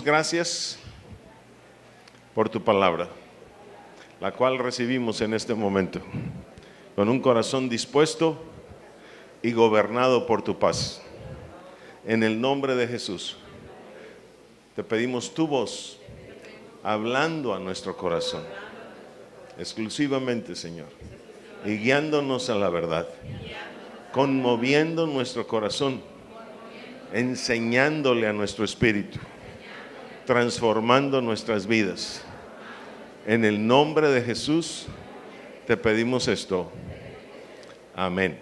gracias por tu palabra, la cual recibimos en este momento, con un corazón dispuesto y gobernado por tu paz. En el nombre de Jesús, te pedimos tu voz, hablando a nuestro corazón, exclusivamente, Señor, y guiándonos a la verdad, conmoviendo nuestro corazón, enseñándole a nuestro espíritu, transformando nuestras vidas. En el nombre de Jesús te pedimos esto. Amén.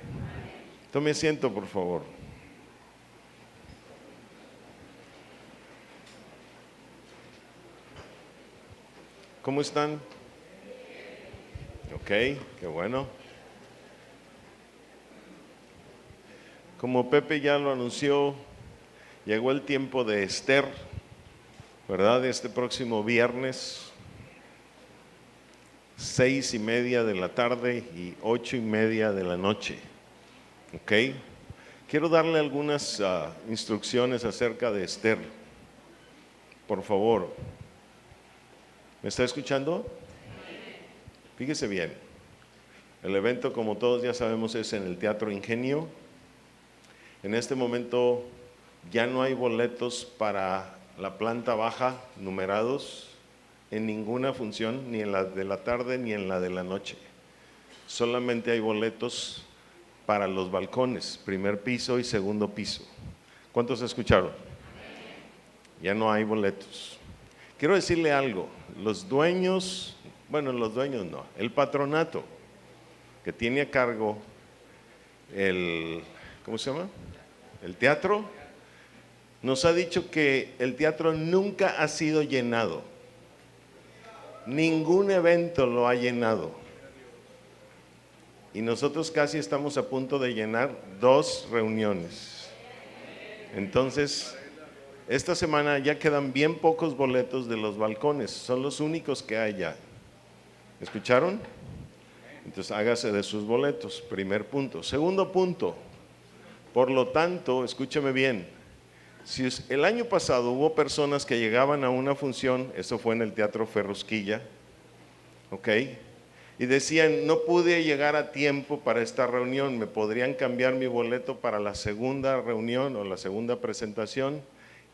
Tome asiento, por favor. ¿Cómo están? Ok, qué bueno. Como Pepe ya lo anunció, llegó el tiempo de Esther, ¿verdad? Este próximo viernes, 6:30 de la tarde y 8:30 de la noche. Ok. Quiero darle algunas instrucciones acerca de Esther. Por favor. ¿Me está escuchando? Fíjese bien. El evento, como todos ya sabemos, es en el Teatro Ingenio. En este momento ya no hay boletos para la planta baja numerados en ninguna función, ni en la de la tarde ni en la de la noche. Solamente hay boletos para los balcones, primer piso y segundo piso. ¿Cuántos escucharon? Ya no hay boletos. Quiero decirle algo, los dueños no, el patronato que tiene a cargo ¿cómo se llama? El teatro, nos ha dicho que el teatro nunca ha sido llenado. Ningún evento lo ha llenado. Y nosotros casi estamos a punto de llenar 2 reuniones. Entonces, esta semana ya quedan bien pocos boletos de los balcones, son los únicos que hay ya. ¿Escucharon? Entonces hágase de sus boletos, primer punto. Segundo punto, por lo tanto, escúcheme bien, si el año pasado hubo personas que llegaban a una función, eso fue en el Teatro Ferrusquilla, ¿ok? Y decían, no pude llegar a tiempo para esta reunión, ¿me podrían cambiar mi boleto para la segunda reunión o la segunda presentación?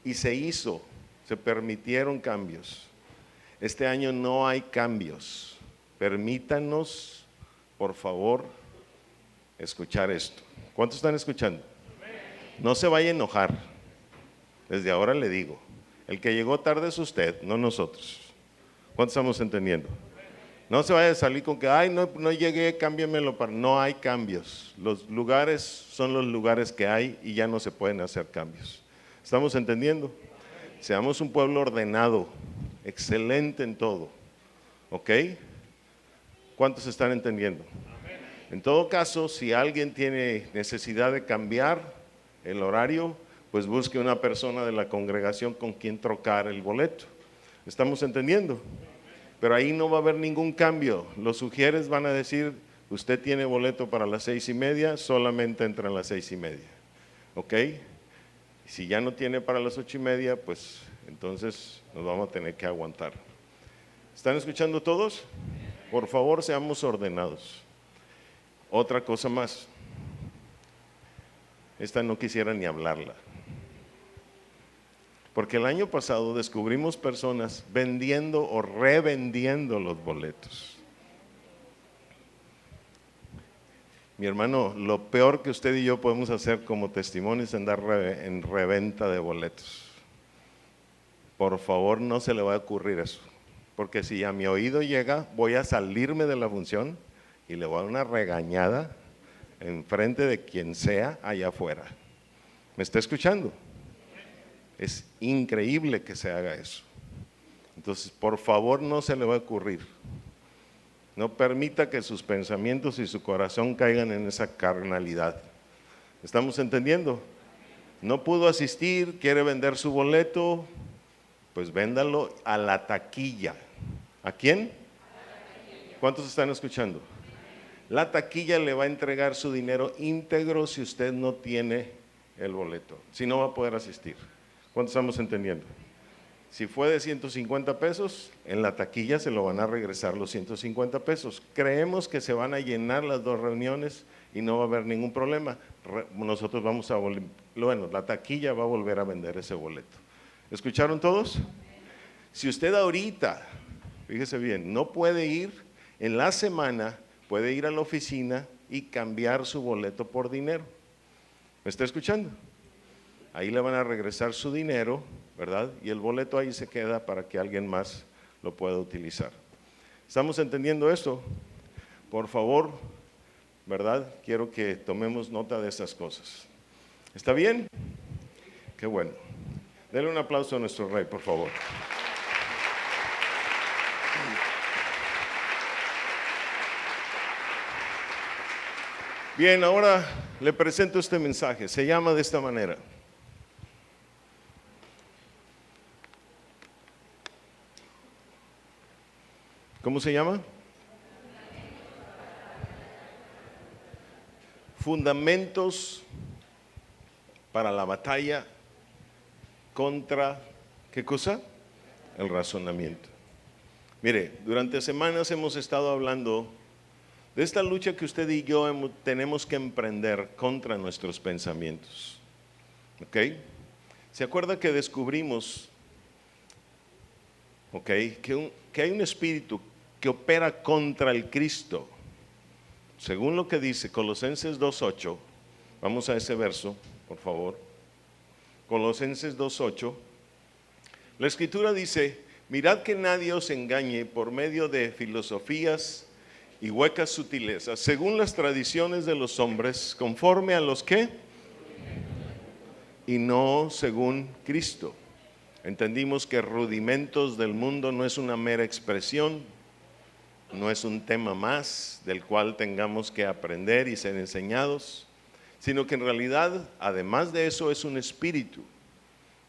Y se hizo, se permitieron cambios. Este año no hay cambios. Permítanos, por favor, escuchar esto. ¿Cuántos están escuchando? No se vaya a enojar. Desde ahora le digo, el que llegó tarde es usted, no nosotros. ¿Cuántos estamos entendiendo? No se vaya a salir con que, ay, no llegué, cámbiamelo para... No hay cambios. Los lugares son los lugares que hay y ya no se pueden hacer cambios. ¿Estamos entendiendo? Seamos un pueblo ordenado, excelente en todo. ¿Ok? ¿Cuántos están entendiendo? En todo caso, si alguien tiene necesidad de cambiar el horario, pues busque una persona de la congregación con quien trocar el boleto. ¿Estamos entendiendo? Pero ahí no va a haber ningún cambio. Los sugieres van a decir, usted tiene boleto para las 6:30, solamente entra a las 6:30. ¿Ok? Si ya no tiene para las 8:30, pues entonces nos vamos a tener que aguantar. ¿Están escuchando todos? Por favor, seamos ordenados. Otra cosa más. Esta no quisiera ni hablarla. Porque el año pasado descubrimos personas vendiendo o revendiendo los boletos. Mi hermano, lo peor que usted y yo podemos hacer como testimonios es andar en reventa de boletos. Por favor, no se le va a ocurrir eso. Porque si a mi oído llega, voy a salirme de la función y le voy a dar una regañada en frente de quien sea allá afuera. ¿Me está escuchando? Es increíble que se haga eso. Entonces, por favor, no se le va a ocurrir. No permita que sus pensamientos y su corazón caigan en esa carnalidad. ¿Estamos entendiendo? No pudo asistir, quiere vender su boleto, pues véndalo a la taquilla. ¿A quién? ¿Cuántos están escuchando? La taquilla le va a entregar su dinero íntegro si usted no tiene el boleto, si no va a poder asistir. ¿Cuántos estamos entendiendo? Si fue de 150 pesos, en la taquilla se lo van a regresar los 150 pesos. Creemos que se van a llenar las 2 reuniones y no va a haber ningún problema. Nosotros vamos a volver, bueno, la taquilla va a volver a vender ese boleto. ¿Escucharon todos? Si usted ahorita, fíjese bien, no puede ir en la semana, puede ir a la oficina y cambiar su boleto por dinero. ¿Me está escuchando? Ahí le van a regresar su dinero, ¿verdad? Y el boleto ahí se queda para que alguien más lo pueda utilizar. ¿Estamos entendiendo esto? Por favor, ¿verdad? Quiero que tomemos nota de esas cosas. ¿Está bien? Qué bueno. Denle un aplauso a nuestro rey, por favor. Bien, ahora le presento este mensaje. Se llama de esta manera. ¿Cómo se llama? Fundamentos para la batalla contra, ¿qué cosa? El razonamiento. Mire, durante semanas hemos estado hablando de esta lucha que usted y yo tenemos que emprender contra nuestros pensamientos. ¿Ok? ¿Se acuerda que descubrimos, que hay un espíritu que opera contra el Cristo? Según lo que dice Colosenses 2:8, vamos a ese verso, por favor. Colosenses 2:8, la Escritura dice: mirad que nadie os engañe por medio de filosofías y huecas sutilezas, según las tradiciones de los hombres, conforme a los que, y no según Cristo. Entendimos que rudimentos del mundo no es una mera expresión, no es un tema más del cual tengamos que aprender y ser enseñados, sino que en realidad, además de eso, es un espíritu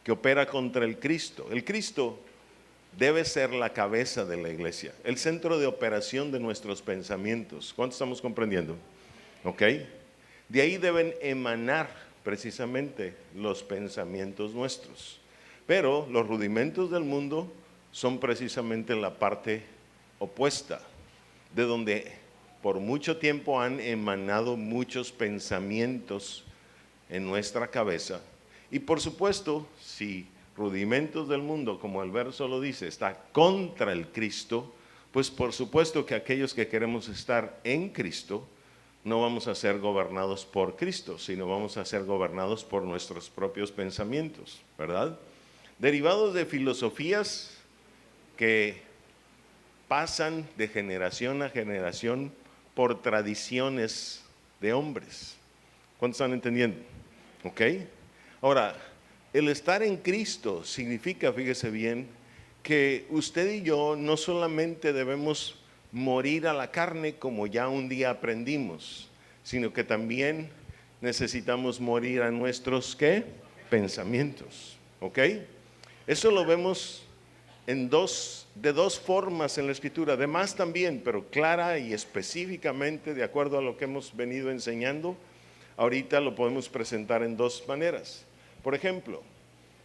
que opera contra el Cristo. El Cristo debe ser la cabeza de la iglesia, el centro de operación de nuestros pensamientos. ¿Cuánto estamos comprendiendo? ¿Ok? De ahí deben emanar precisamente los pensamientos nuestros. Pero los rudimentos del mundo son precisamente la parte opuesta, de donde por mucho tiempo han emanado muchos pensamientos en nuestra cabeza. Y por supuesto, si rudimentos del mundo, como el verso lo dice, está contra el Cristo, pues por supuesto que aquellos que queremos estar en Cristo, no vamos a ser gobernados por Cristo, sino vamos a ser gobernados por nuestros propios pensamientos, ¿verdad? Derivados de filosofías que pasan de generación a generación por tradiciones de hombres. ¿Cuántos están entendiendo? ¿Ok? Ahora, el estar en Cristo significa, fíjese bien, que usted y yo no solamente debemos morir a la carne como ya un día aprendimos, sino que también necesitamos morir a nuestros, ¿qué? Pensamientos. ¿Ok? Eso lo vemos de dos formas en la Escritura, además también, pero clara y específicamente, de acuerdo a lo que hemos venido enseñando, ahorita lo podemos presentar en 2 maneras. Por ejemplo,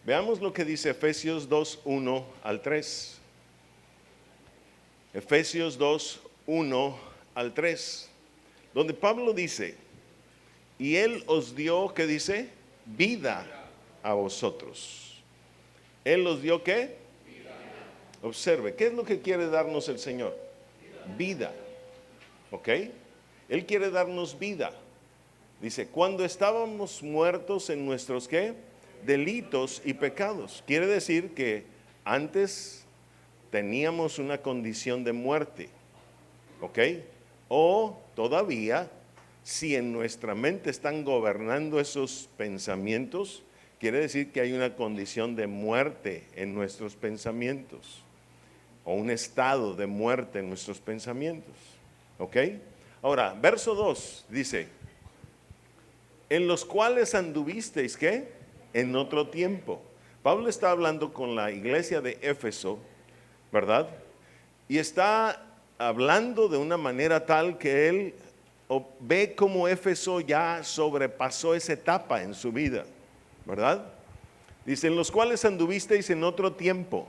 veamos lo que dice Efesios 2:1 al 3. Efesios 2:1 al 3, donde Pablo dice: y Él os dio, ¿qué dice? Vida a vosotros. Él os dio, ¿qué? Observe, ¿qué es lo que quiere darnos el Señor? Vida. ¿Ok? Él quiere darnos vida. Dice, cuando estábamos muertos en nuestros, ¿qué? Delitos y pecados. Quiere decir que antes teníamos una condición de muerte. ¿Ok? O todavía, si en nuestra mente están gobernando esos pensamientos, quiere decir que hay una condición de muerte en nuestros pensamientos, o un estado de muerte en nuestros pensamientos. ¿Ok? Ahora, verso 2 dice: en los cuales anduvisteis, ¿qué? En otro tiempo. Pablo está hablando con la iglesia de Éfeso, ¿verdad? Y está hablando de una manera tal que él ve cómo Éfeso ya sobrepasó esa etapa en su vida, ¿verdad? Dice, en los cuales anduvisteis en otro tiempo,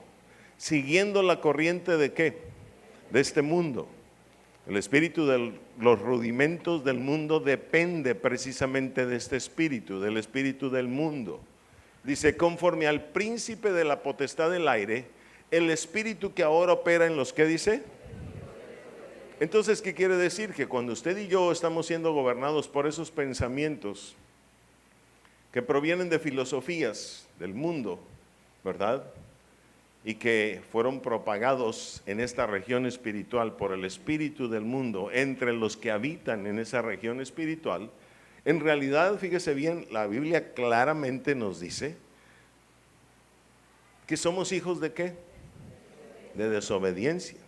siguiendo la corriente de ¿qué? De este mundo. El espíritu de los rudimentos del mundo depende precisamente de este espíritu, del espíritu del mundo. Dice, conforme al príncipe de la potestad del aire, el espíritu que ahora opera en los que dice. Entonces, ¿qué quiere decir? Que cuando usted y yo estamos siendo gobernados por esos pensamientos que provienen de filosofías del mundo, ¿verdad? Y que fueron propagados en esta región espiritual por el espíritu del mundo, entre los que habitan en esa región espiritual, en realidad, fíjese bien, la Biblia claramente nos dice que somos hijos de ¿qué? De desobediencia.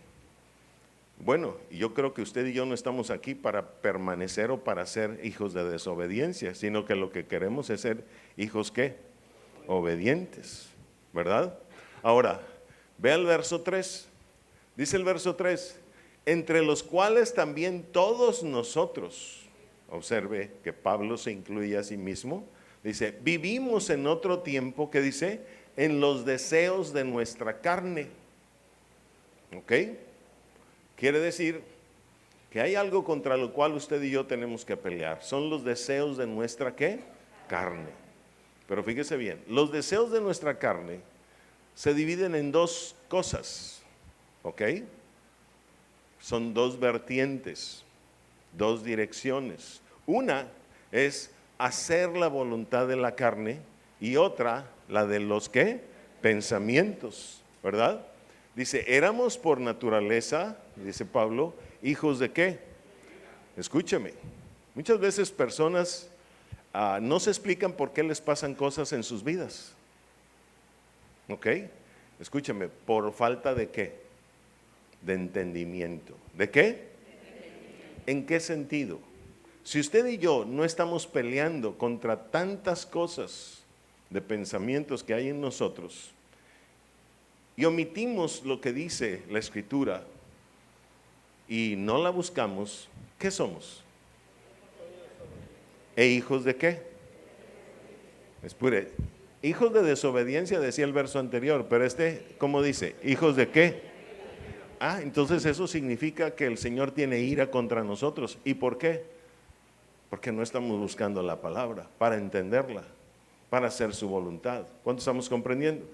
Bueno, yo creo que usted y yo no estamos aquí para permanecer o para ser hijos de desobediencia, sino que lo que queremos es ser hijos ¿qué? Obedientes, ¿verdad? Ahora, ve el verso 3, dice el verso 3, entre los cuales también todos nosotros, observe que Pablo se incluye a sí mismo, dice, vivimos en otro tiempo, que dice, en los deseos de nuestra carne, ¿ok? Quiere decir que hay algo contra lo cual usted y yo tenemos que pelear, son los deseos de nuestra ¿qué? Carne. Pero fíjese bien, los deseos de nuestra carne se dividen en dos cosas, ¿ok? Son dos vertientes, dos direcciones. Una es hacer la voluntad de la carne y otra la de los ¿qué? Pensamientos, ¿verdad? Dice, éramos por naturaleza, dice Pablo, hijos de ¿qué? Escúcheme, muchas veces personas no se explican por qué les pasan cosas en sus vidas. ¿Ok? Escúchame, por falta de ¿qué? De entendimiento. ¿De qué? ¿En qué sentido? Si usted y yo no estamos peleando contra tantas cosas de pensamientos que hay en nosotros y omitimos lo que dice la Escritura y no la buscamos, ¿qué somos? ¿E hijos de qué? Espere, hijos de desobediencia, decía el verso anterior, pero ¿cómo dice? ¿Hijos de qué? Entonces eso significa que el Señor tiene ira contra nosotros. ¿Y por qué? Porque no estamos buscando la palabra para entenderla, para hacer su voluntad. ¿Cuánto estamos comprendiendo?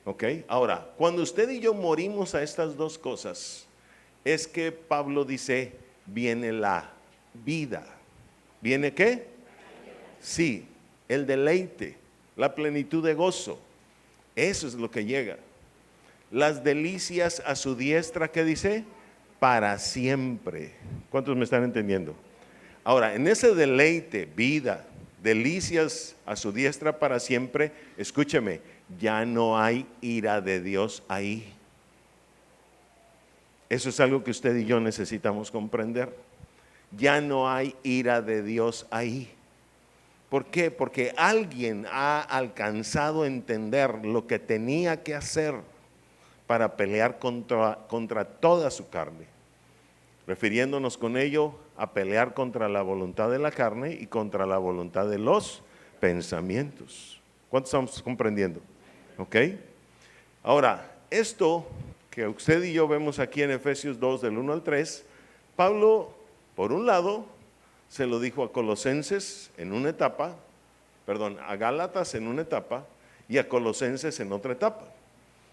¿Ok? Ahora, cuando usted y yo morimos a estas dos cosas, es que Pablo dice, viene la vida. ¿Viene qué? Sí, el deleite, la plenitud de gozo. Eso es lo que llega. Las delicias a su diestra, ¿qué dice? Para siempre. ¿Cuántos me están entendiendo? Ahora, en ese deleite, vida, delicias a su diestra para siempre, escúcheme, ya no hay ira de Dios ahí. Eso es algo que usted y yo necesitamos comprender. Ya no hay ira de Dios ahí. ¿Por qué? Porque alguien ha alcanzado a entender lo que tenía que hacer para pelear contra toda su carne, refiriéndonos con ello a pelear contra la voluntad de la carne y contra la voluntad de los pensamientos. ¿Cuántos estamos comprendiendo? ¿Ok? Ahora, esto que usted y yo vemos aquí en Efesios 2 del 1 al 3, Pablo, por un lado, se lo dijo a Colosenses en una etapa, a Gálatas en una etapa y a Colosenses en otra etapa.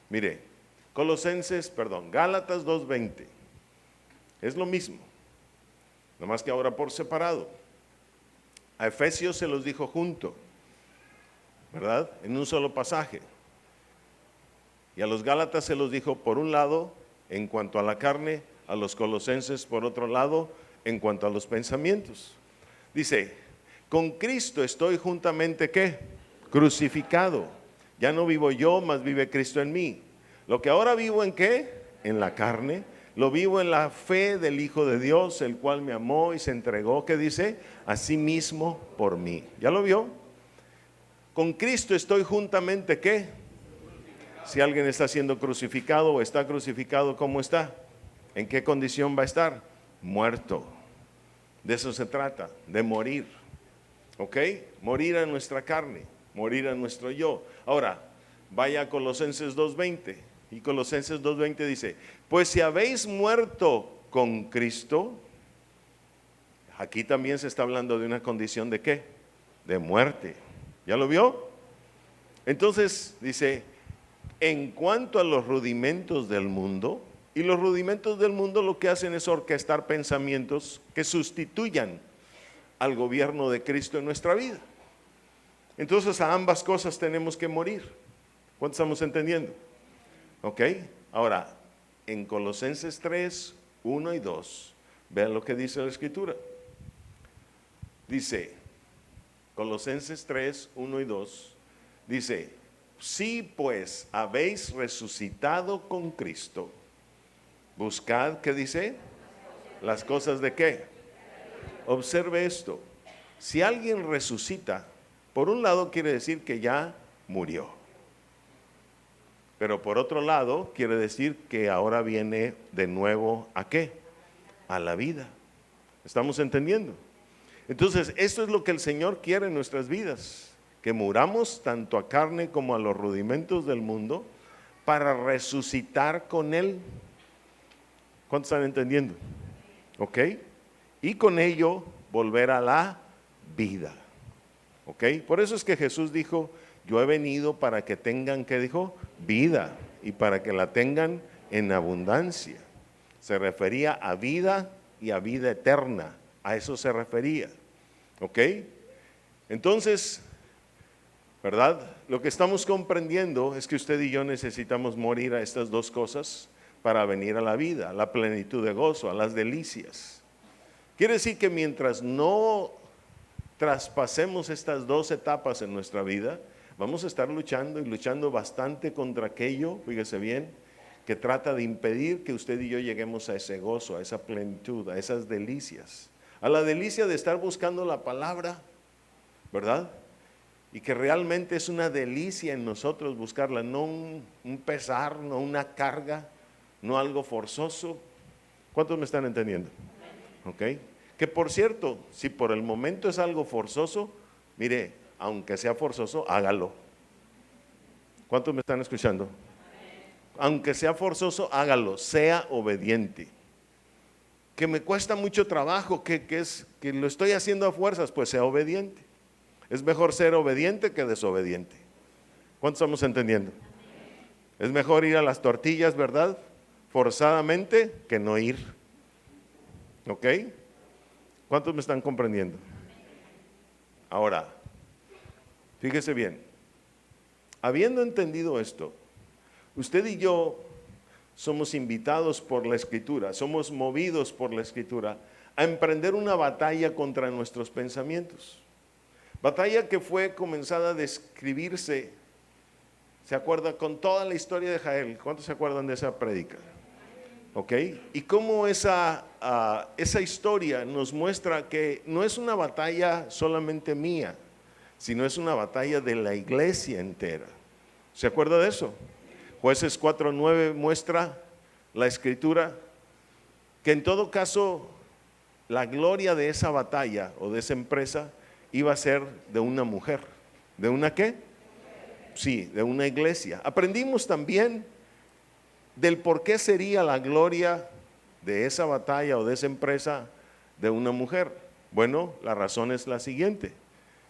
Mire, Gálatas 2:20, es lo mismo, nomás que ahora por separado. A Efesios se los dijo junto, ¿verdad? En un solo pasaje. Y a los Gálatas se los dijo por un lado en cuanto a la carne, a los Colosenses por otro lado en cuanto a los pensamientos. Dice, con Cristo estoy juntamente ¿qué? Crucificado. Ya no vivo yo, mas vive Cristo en mí. Lo que ahora vivo ¿en qué? En la carne. Lo vivo en la fe del Hijo de Dios, el cual me amó y se entregó, ¿qué dice? A sí mismo por mí. ¿Ya lo vio? Con Cristo estoy juntamente ¿qué? Si alguien está siendo crucificado o está crucificado, ¿cómo está? ¿En qué condición va a estar? Muerto. De eso se trata, de morir. ¿Ok? Morir a nuestra carne. morir a nuestro yo. Ahora, vaya a Colosenses 2:20, y Colosenses 2:20 dice, pues si habéis muerto con Cristo, aquí también se está hablando de una condición de ¿qué? De muerte. ¿Ya lo vio? Entonces dice, en cuanto a los rudimentos del mundo, y los rudimentos del mundo lo que hacen es orquestar pensamientos que sustituyan al gobierno de Cristo en nuestra vida. Entonces a ambas cosas tenemos que morir. ¿Cuánto estamos entendiendo? Ok, ahora en Colosenses 3, 1 y 2, vean lo que dice la Escritura. Dice, Colosenses 3, 1 y 2, dice, si pues habéis resucitado con Cristo, buscad, ¿qué dice? Las cosas de ¿qué? Observe esto, si alguien resucita, por un lado quiere decir que ya murió, pero por otro lado quiere decir que ahora viene de nuevo ¿a qué? A la vida. ¿Estamos entendiendo? Entonces, esto es lo que el Señor quiere en nuestras vidas, que muramos tanto a carne como a los rudimentos del mundo para resucitar con Él. ¿Cuántos están entendiendo? ¿Ok? Y con ello volver a la vida. ¿Ok? Por eso es que Jesús dijo, yo he venido para que tengan, ¿qué dijo? Vida, y para que la tengan en abundancia. Se refería a vida y a vida eterna. A eso se refería, ¿ok? Entonces, ¿verdad? Lo que estamos comprendiendo es que usted y yo necesitamos morir a estas dos cosas para venir a la vida, a la plenitud de gozo, a las delicias. Quiere decir que mientras no traspasemos estas dos etapas en nuestra vida, vamos a estar luchando y luchando bastante contra aquello, fíjese bien, que trata de impedir que usted y yo lleguemos a ese gozo, a esa plenitud, a esas delicias. A la delicia de estar buscando la palabra, ¿verdad? Y que realmente es una delicia en nosotros buscarla, no un pesar, no una carga, no algo forzoso. ¿Cuántos me están entendiendo? ¿Ok? Que por cierto, si por el momento es algo forzoso, mire, aunque sea forzoso, hágalo. ¿Cuántos me están escuchando? Aunque sea forzoso, hágalo, sea obediente. Que me cuesta mucho trabajo, que lo estoy haciendo a fuerzas, pues sea obediente. Es mejor ser obediente que desobediente. ¿Cuántos estamos entendiendo? Es mejor ir a las tortillas, ¿verdad? Forzadamente que no ir. ¿Ok? ¿Cuántos me están comprendiendo? Ahora, fíjese bien, habiendo entendido esto, usted y yo somos invitados por la Escritura, somos movidos por la Escritura a emprender una batalla contra nuestros pensamientos. Batalla que fue comenzada a describirse, ¿se acuerda? Con toda la historia de Jael. ¿Cuántos se acuerdan de esa prédica? ¿Ok? Y cómo esa historia nos muestra que no es una batalla solamente mía, sino es una batalla de la iglesia entera. ¿Se acuerda de eso? Jueces 4:9 muestra la Escritura que en todo caso la gloria de esa batalla o de esa empresa iba a ser de una mujer. ¿De una qué? Sí, de una iglesia. Aprendimos también del por qué sería la gloria de esa batalla o de esa empresa de una mujer. Bueno, la razón es la siguiente.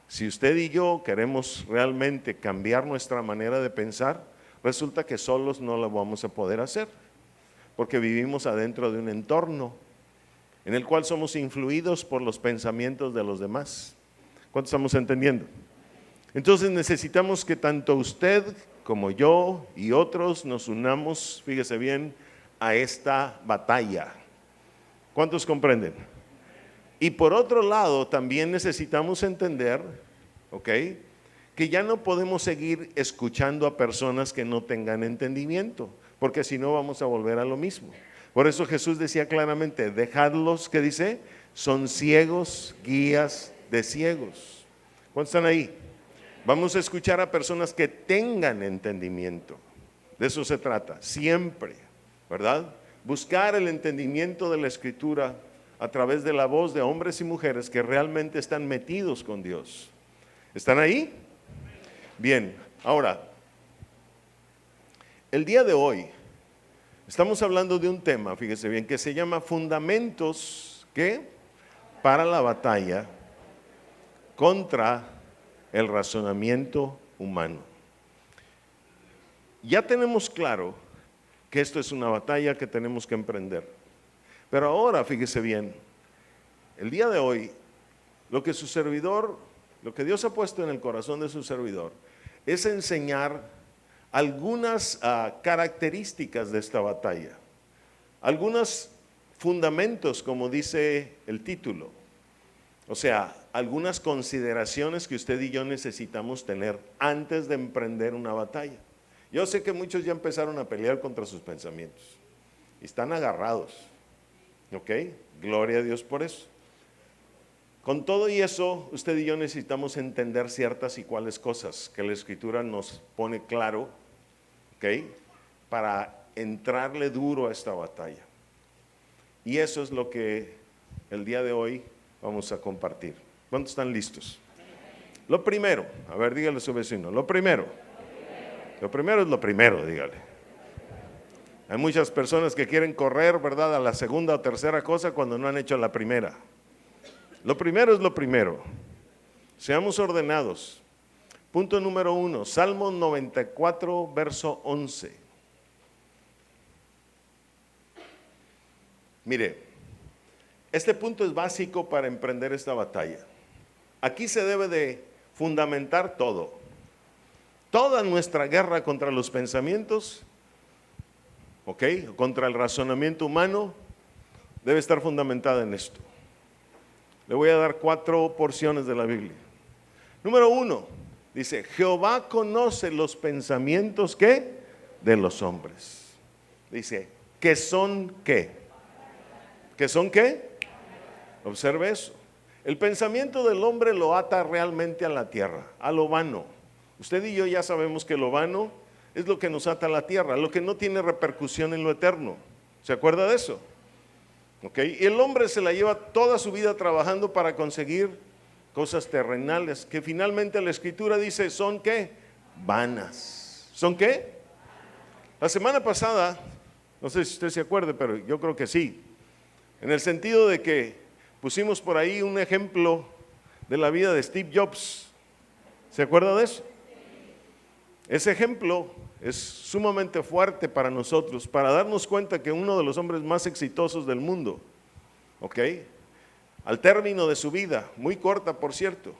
Si usted y yo queremos realmente cambiar nuestra manera de pensar, resulta que solos no lo vamos a poder hacer, porque vivimos adentro de un entorno en el cual somos influidos por los pensamientos de los demás. ¿Cuánto estamos entendiendo? Entonces necesitamos que tanto usted como yo y otros nos unamos, fíjese bien, a esta batalla. ¿Cuántos comprenden? Y por otro lado, también necesitamos entender, ¿ok?, que ya no podemos seguir escuchando a personas que no tengan entendimiento, porque si no vamos a volver a lo mismo. Por eso Jesús decía claramente, dejadlos, ¿qué dice? Son ciegos, guías de ciegos. ¿Cuántos están ahí? Vamos a escuchar a personas que tengan entendimiento. De eso se trata, siempre, ¿verdad? Buscar el entendimiento de la Escritura a través de la voz de hombres y mujeres que realmente están metidos con Dios. ¿Están ahí? Bien, ahora, el día de hoy estamos hablando de un tema, fíjese bien, que se llama fundamentos, ¿qué? Para la batalla contra el razonamiento humano. Ya tenemos claro que esto es una batalla que tenemos que emprender. Pero ahora, fíjese bien, el día de hoy, lo que Dios ha puesto en el corazón de su servidor, es enseñar algunas características de esta batalla, algunos fundamentos, como dice el título, o sea, algunas consideraciones que usted y yo necesitamos tener antes de emprender una batalla. Yo sé que muchos ya empezaron a pelear contra sus pensamientos y están agarrados, ¿ok? Gloria a Dios por eso. Con todo y eso, usted y yo necesitamos entender ciertas y cuáles cosas que la Escritura nos pone claro, ¿ok? Para entrarle duro a esta batalla. Y eso es lo que el día de hoy vamos a compartir. ¿Cuántos están listos? Lo primero, a ver, dígale a su vecino, lo primero es lo primero, dígale. Hay muchas personas que quieren correr, ¿verdad?, a la segunda o tercera cosa cuando no han hecho la primera. Lo primero es lo primero. Seamos ordenados. Punto número 1, Salmo 94, verso 11. Mire, este punto es básico para emprender esta batalla. Aquí se debe de fundamentar todo. Toda nuestra guerra contra los pensamientos, ¿ok?, contra el razonamiento humano, debe estar fundamentada en esto. Le voy a dar 4 porciones de la Biblia. Número 1, dice, Jehová conoce los pensamientos, ¿qué?, de los hombres. Dice, ¿qué son qué? ¿Qué son qué? Observe eso. El pensamiento del hombre lo ata realmente a la tierra, a lo vano. Usted y yo ya sabemos que lo vano es lo que nos ata a la tierra, lo que no tiene repercusión en lo eterno. ¿Se acuerda de eso? ¿Ok? Y el hombre se la lleva toda su vida trabajando para conseguir cosas terrenales, que finalmente la Escritura dice, ¿son qué? Vanas. ¿Son qué? La semana pasada, no sé si usted se acuerde, pero yo creo que sí, en el sentido de que pusimos por ahí un ejemplo de la vida de Steve Jobs. ¿Se acuerda de eso? Ese ejemplo es sumamente fuerte para nosotros, para darnos cuenta que uno de los hombres más exitosos del mundo, ¿ok?, al término de su vida, muy corta por cierto,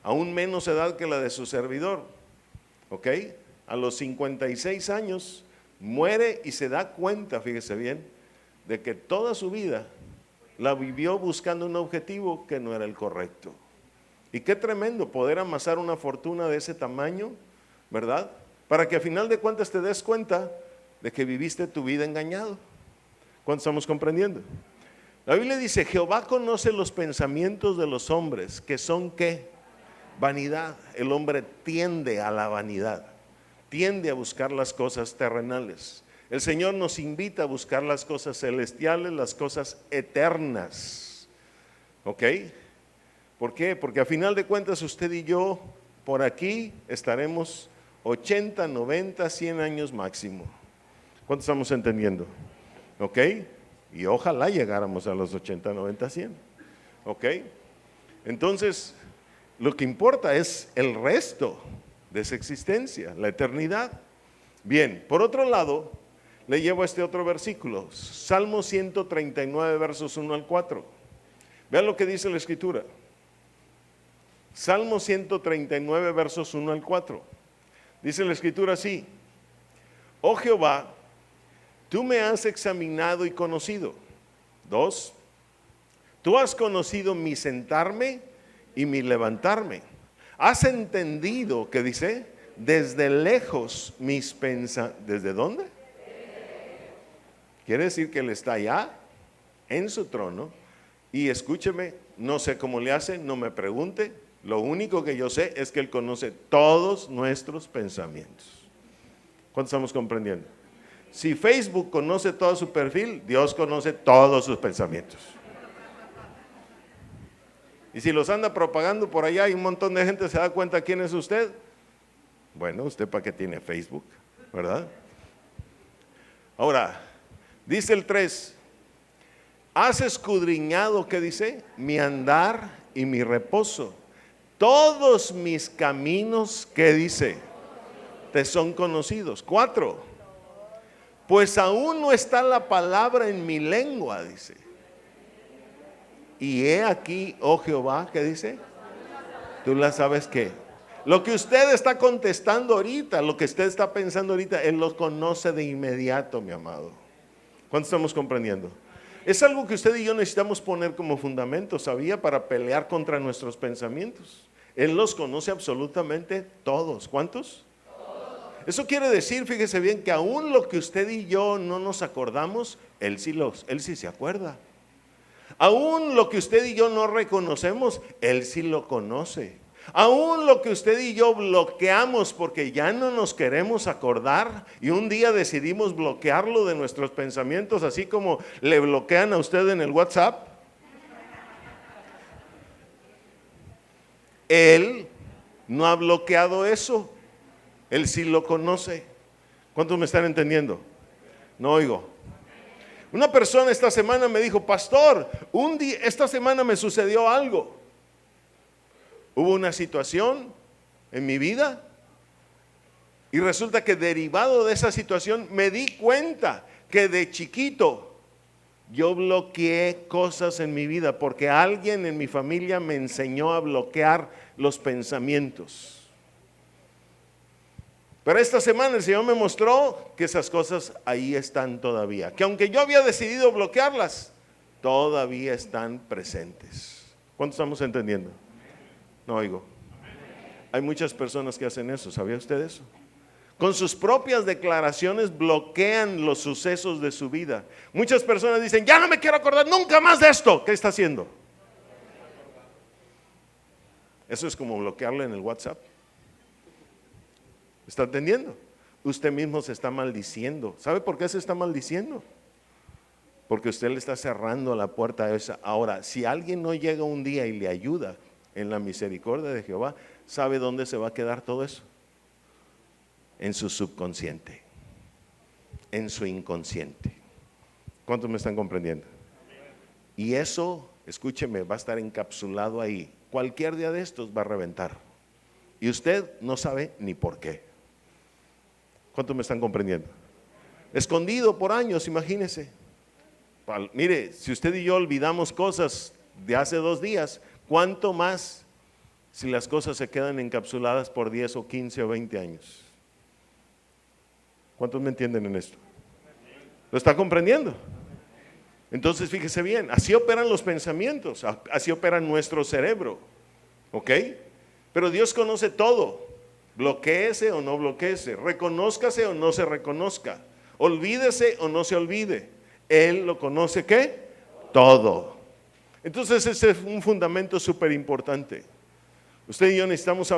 aún menos edad que la de su servidor, ¿ok?, a los 56 años muere y se da cuenta, fíjese bien, de que toda su vida la vivió buscando un objetivo que no era el correcto. Y qué tremendo poder amasar una fortuna de ese tamaño, ¿verdad?, para que a final de cuentas te des cuenta de que viviste tu vida engañado. ¿Cuántos estamos comprendiendo? La Biblia dice, Jehová conoce los pensamientos de los hombres, que son ¿qué? Vanidad. El hombre tiende a la vanidad, tiende a buscar las cosas terrenales. El Señor nos invita a buscar las cosas celestiales, las cosas eternas. ¿Ok? ¿Por qué? Porque a final de cuentas usted y yo por aquí estaremos 80, 90, 100 años máximo. ¿Cuánto estamos entendiendo? ¿Ok? Y ojalá llegáramos a los 80, 90, 100. ¿Ok? Entonces, lo que importa es el resto de esa existencia, la eternidad. Bien, por otro lado, le llevo este otro versículo, Salmo 139, versos 1 al 4. Vean lo que dice la Escritura. Salmo 139, versos 1 al 4. Dice la Escritura así: oh Jehová, tú me has examinado y conocido. 2, tú has conocido mi sentarme y mi levantarme. Has entendido, ¿qué dice? Desde lejos mis pensamientos. ¿Desde dónde? Quiere decir que Él está allá en su trono. Y escúcheme, no sé cómo le hace, no me pregunte. Lo único que yo sé es que Él conoce todos nuestros pensamientos. ¿Cuánto estamos comprendiendo? Si Facebook conoce todo su perfil, Dios conoce todos sus pensamientos. Y si los anda propagando por allá y un montón de gente se da cuenta quién es usted, bueno, ¿usted para qué tiene Facebook? ¿Verdad? Ahora, dice el 3, has escudriñado, ¿qué dice? Mi andar y mi reposo. Todos mis caminos, ¿qué dice? Te son conocidos. 4, pues aún no está la palabra en mi lengua, dice. Y he aquí, oh Jehová, ¿qué dice? Tú la sabes qué. Lo que usted está contestando ahorita, lo que usted está pensando ahorita, Él lo conoce de inmediato, mi amado. ¿Cuánto estamos comprendiendo? Es algo que usted y yo necesitamos poner como fundamento, ¿sabía? Para pelear contra nuestros pensamientos. Él los conoce absolutamente todos. ¿Cuántos? Eso quiere decir, fíjese bien, que aún lo que usted y yo no nos acordamos, Él sí se acuerda. Aún lo que usted y yo no reconocemos, Él sí lo conoce. Aún lo que usted y yo bloqueamos porque ya no nos queremos acordar y un día decidimos bloquearlo de nuestros pensamientos, así como le bloquean a usted en el WhatsApp, Él no ha bloqueado eso. Él sí lo conoce. ¿Cuántos me están entendiendo? No oigo. Una persona esta semana me dijo, pastor, esta semana me sucedió algo. Hubo una situación en mi vida y resulta que derivado de esa situación me di cuenta que de chiquito yo bloqueé cosas en mi vida porque alguien en mi familia me enseñó a bloquear los pensamientos. Pero esta semana el Señor me mostró que esas cosas ahí están todavía, que aunque yo había decidido bloquearlas, todavía están presentes. ¿Cuánto estamos entendiendo? No oigo. Hay muchas personas que hacen eso, ¿sabía usted eso? Con sus propias declaraciones bloquean los sucesos de su vida. Muchas personas dicen, ya no me quiero acordar nunca más de esto. ¿Qué está haciendo? Eso es como bloquearlo en el WhatsApp. ¿Está entendiendo? Usted mismo se está maldiciendo. ¿Sabe por qué se está maldiciendo? Porque usted le está cerrando la puerta a esa. Ahora, si alguien no llega un día y le ayuda en la misericordia de Jehová, ¿sabe dónde se va a quedar todo eso? En su subconsciente, en su inconsciente. ¿Cuántos me están comprendiendo? Y eso, escúcheme, va a estar encapsulado ahí. Cualquier día de estos va a reventar. Y usted no sabe ni por qué. ¿Cuántos me están comprendiendo? Escondido por años, imagínese. Mire, si usted y yo olvidamos cosas de hace 2 días, ¿cuánto más si las cosas se quedan encapsuladas por 10 o 15 o 20 años? ¿Cuántos me entienden en esto? ¿Lo está comprendiendo? Entonces fíjese bien, así operan los pensamientos, así opera nuestro cerebro, ¿ok? Pero Dios conoce todo. Bloquéese o no bloquéese, reconózcase o no se reconozca, olvídese o no se olvide. Él lo conoce, ¿qué? Todo. Entonces ese es un fundamento súper importante. Usted y yo necesitamos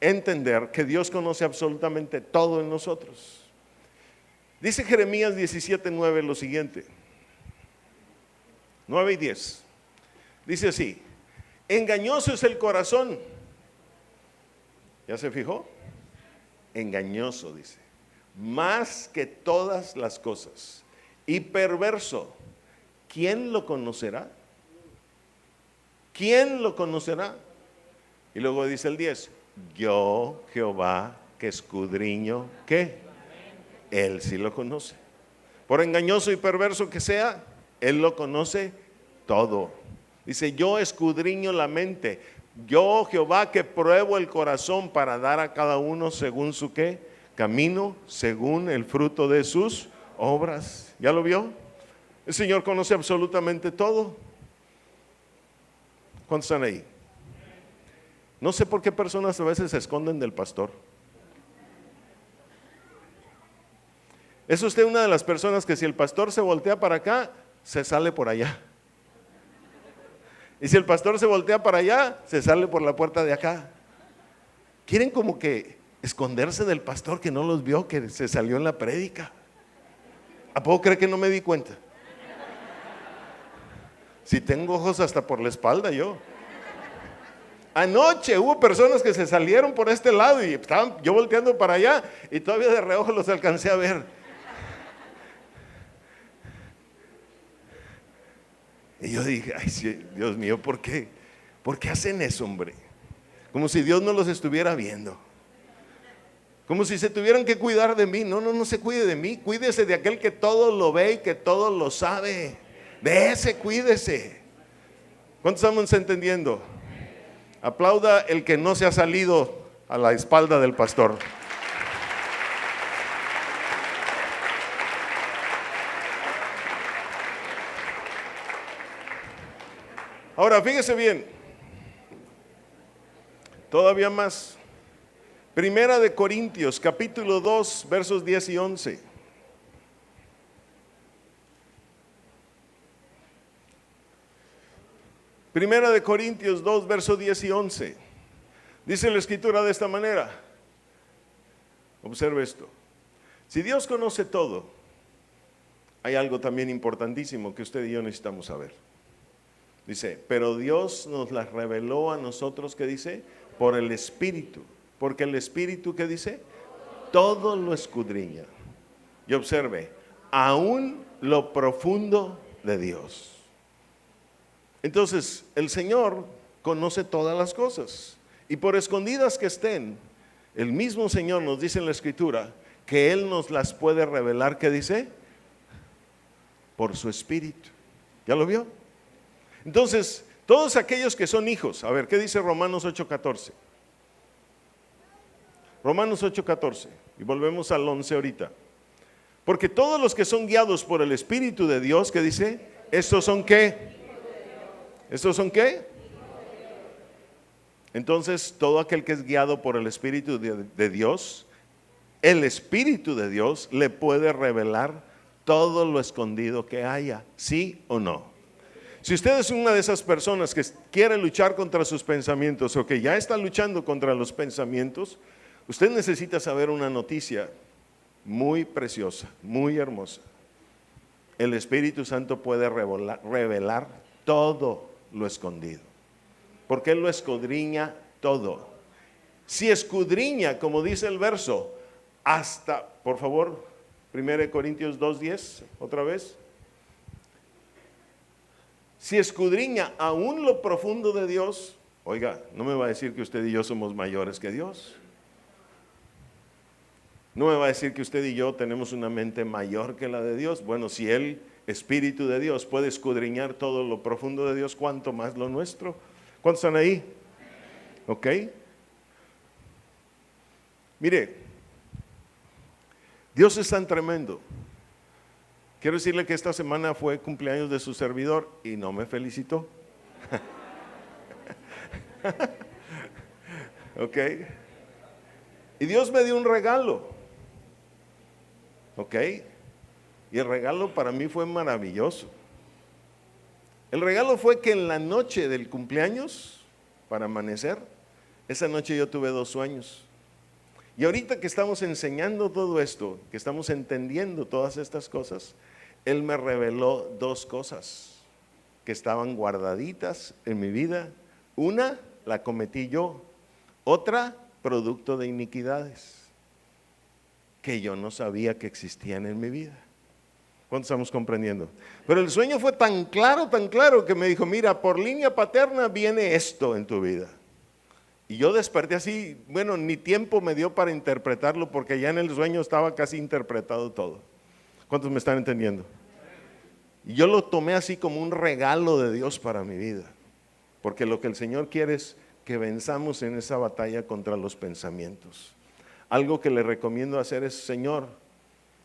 entender que Dios conoce absolutamente todo en nosotros. Dice Jeremías 17:9 lo siguiente, 9 y 10. Dice así, engañoso es el corazón. ¿Ya se fijó? Engañoso, dice, más que todas las cosas, y perverso. ¿Quién lo conocerá? ¿Quién lo conocerá? Y luego dice el 10, yo, Jehová, que escudriño, ¿qué? Él sí lo conoce. Por engañoso y perverso que sea, Él lo conoce todo. Dice, yo escudriño la mente. Yo, Jehová, que pruebo el corazón para dar a cada uno según su ¿qué? Camino, según el fruto de sus obras. ¿Ya lo vio? El Señor conoce absolutamente todo. ¿Cuántos están ahí? No sé por qué personas a veces se esconden del pastor. ¿Es usted una de las personas que si el pastor se voltea para acá, se sale por allá? Y si el pastor se voltea para allá, se sale por la puerta de acá. Quieren como que esconderse del pastor que no los vio, que se salió en la prédica. ¿A poco cree que no me di cuenta? Si tengo ojos hasta por la espalda yo. Anoche hubo personas que se salieron por este lado y estaban yo volteando para allá y todavía de reojo los alcancé a ver. Y yo dije, ay, sí, Dios mío, ¿por qué? ¿Por qué hacen eso, hombre? Como si Dios no los estuviera viendo. Como si se tuvieran que cuidar de mí. No, no, no se cuide de mí. Cuídese de aquel que todo lo ve y que todo lo sabe. De ese cuídese. ¿Cuántos estamos entendiendo? Aplauda el que no se ha salido a la espalda del pastor. Ahora, fíjese bien. Todavía más. Primera de Corintios, capítulo 2, versos 10 y 11. Primera de Corintios 2, versos 10 y 11. Dice la escritura de esta manera. Observe esto. Si Dios conoce todo, hay algo también importantísimo que usted y yo necesitamos saber. Dice, pero Dios nos las reveló a nosotros, ¿qué dice? Por el Espíritu. Porque el Espíritu, ¿qué dice? Todo lo escudriña. Y observe, aún lo profundo de Dios. Entonces, el Señor conoce todas las cosas. Y por escondidas que estén, el mismo Señor nos dice en la Escritura que Él nos las puede revelar, ¿qué dice? Por su Espíritu. ¿Ya lo vio? Entonces, todos aquellos que son hijos, a ver, ¿qué dice Romanos 8:14? Romanos 8:14, y volvemos al 11 ahorita. Porque todos los que son guiados por el Espíritu de Dios, ¿qué dice? ¿Estos son qué? ¿Estos son qué? Entonces, todo aquel que es guiado por el Espíritu de Dios, el Espíritu de Dios le puede revelar todo lo escondido que haya, ¿sí o no? Si usted es una de esas personas que quiere luchar contra sus pensamientos o que ya está luchando contra los pensamientos, usted necesita saber una noticia muy preciosa, muy hermosa. El Espíritu Santo puede revelar todo lo escondido, porque Él lo escudriña todo. Si escudriña, como dice el verso, hasta, por favor, 1 Corintios 2:10, otra vez. Si escudriña aún lo profundo de Dios, oiga, no me va a decir que usted y yo somos mayores que Dios. No me va a decir que usted y yo tenemos una mente mayor que la de Dios. Bueno, si el Espíritu de Dios puede escudriñar todo lo profundo de Dios, ¿cuánto más lo nuestro? ¿Cuántos están ahí? ¿Ok? Mire, Dios es tan tremendo. Quiero decirle que esta semana fue cumpleaños de su servidor y no me felicitó. ¿Ok? Y Dios me dio un regalo. ¿Ok? Y el regalo para mí fue maravilloso. El regalo fue que en la noche del cumpleaños, para amanecer, esa noche yo tuve 2 sueños. Y ahorita que estamos enseñando todo esto, que estamos entendiendo todas estas cosas, Él me reveló 2 cosas que estaban guardaditas en mi vida. Una la cometí yo, otra producto de iniquidades que yo no sabía que existían en mi vida. ¿Cuántos estamos comprendiendo? Pero el sueño fue tan claro que me dijo, mira, por línea paterna viene esto en tu vida. Y yo desperté así, bueno, ni tiempo me dio para interpretarlo porque ya en el sueño estaba casi interpretado todo. ¿Cuántos me están entendiendo? Y yo lo tomé así como un regalo de Dios para mi vida. Porque lo que el Señor quiere es que venzamos en esa batalla contra los pensamientos. Algo que le recomiendo hacer es, Señor,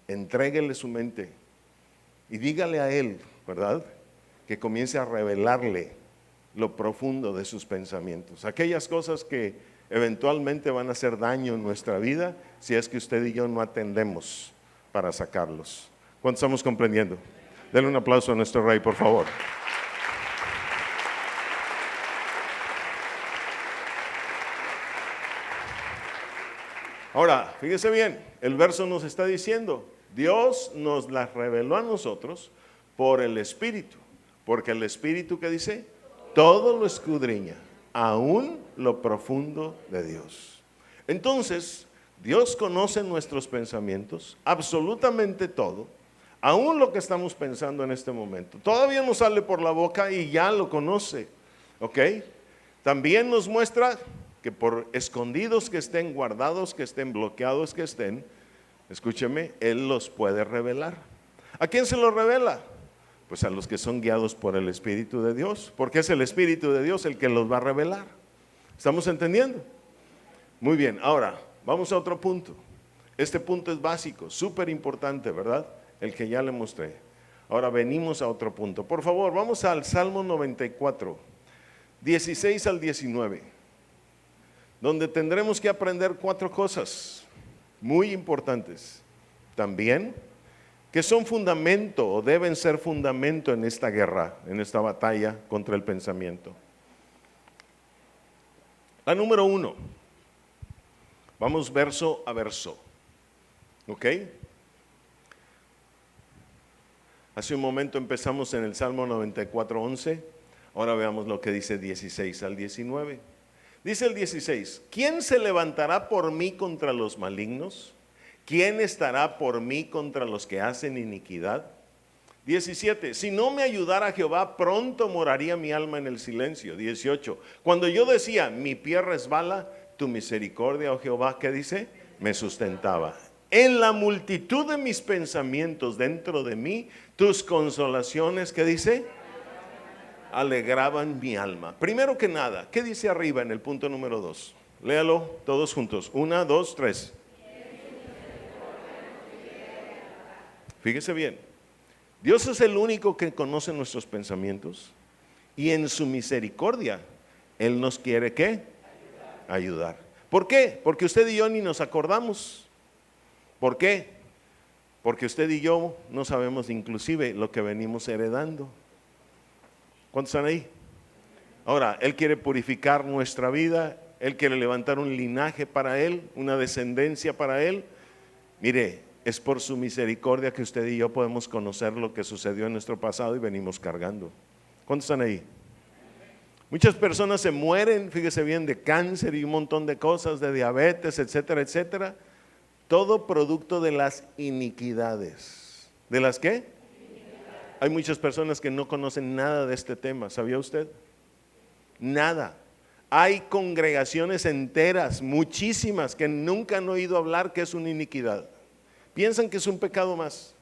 entréguele su mente y dígale a Él, ¿verdad? Que comience a revelarle lo profundo de sus pensamientos. Aquellas cosas que eventualmente van a hacer daño en nuestra vida si es que usted y yo no atendemos para sacarlos. ¿Cuántos estamos comprendiendo? Denle un aplauso a nuestro Rey, por favor. Ahora, fíjese bien, el verso nos está diciendo, Dios nos las reveló a nosotros por el Espíritu, porque el Espíritu, ¿qué dice? Todo lo escudriña. aún lo profundo de Dios. Entonces, Dios conoce nuestros pensamientos, absolutamente todo, aún lo que estamos pensando en este momento. Todavía no sale por la boca y ya lo conoce, ¿ok? También nos muestra que por escondidos que estén, guardados que estén, bloqueados que estén, escúcheme, Él los puede revelar. ¿A quién se los revela? Pues a los que son guiados por el Espíritu de Dios, porque es el Espíritu de Dios el que los va a revelar. ¿Estamos entendiendo? Muy bien, ahora vamos a otro punto. Este punto es básico, súper importante, ¿verdad? El que ya le mostré. Ahora venimos a otro punto. Por favor, vamos al Salmo 94, 16 al 19, donde tendremos que aprender 4 cosas muy importantes. También que son fundamento o deben ser fundamento en esta guerra, en esta batalla contra el pensamiento. La número 1, vamos verso a verso, ¿ok? Hace un momento empezamos en el Salmo 94, 11, ahora veamos lo que dice 16 al 19. Dice el 16, ¿quién se levantará por mí contra los malignos? ¿Quién estará por mí contra los que hacen iniquidad? 17, si no me ayudara Jehová, pronto moraría mi alma en el silencio. 18, cuando yo decía, mi pie resbala, tu misericordia, oh Jehová, ¿qué dice? Me sustentaba. En la multitud de mis pensamientos dentro de mí, tus consolaciones, ¿qué dice? Alegraban mi alma. Primero que nada, ¿qué dice arriba en el punto número 2? Léalo todos juntos. 1, 2, 3. Fíjese bien, Dios es el único que conoce nuestros pensamientos y en su misericordia Él nos quiere ¿qué? Ayudar. ¿Por qué? Porque usted y yo ni nos acordamos. ¿Por qué? Porque usted y yo no sabemos inclusive lo que venimos heredando. ¿Cuántos están ahí? Ahora, Él quiere purificar nuestra vida, Él quiere levantar un linaje para Él, una descendencia para Él. Mire, es por su misericordia que usted y yo podemos conocer lo que sucedió en nuestro pasado y venimos cargando. ¿Cuántos están ahí? Muchas personas se mueren, fíjese bien, de cáncer y un montón de cosas, de diabetes, etcétera, etcétera. Todo producto de las iniquidades. ¿De las qué? Hay muchas personas que no conocen nada de este tema, ¿sabía usted? Nada. Hay congregaciones enteras, muchísimas, que nunca han oído hablar que es una iniquidad. Piensan que es un pecado más,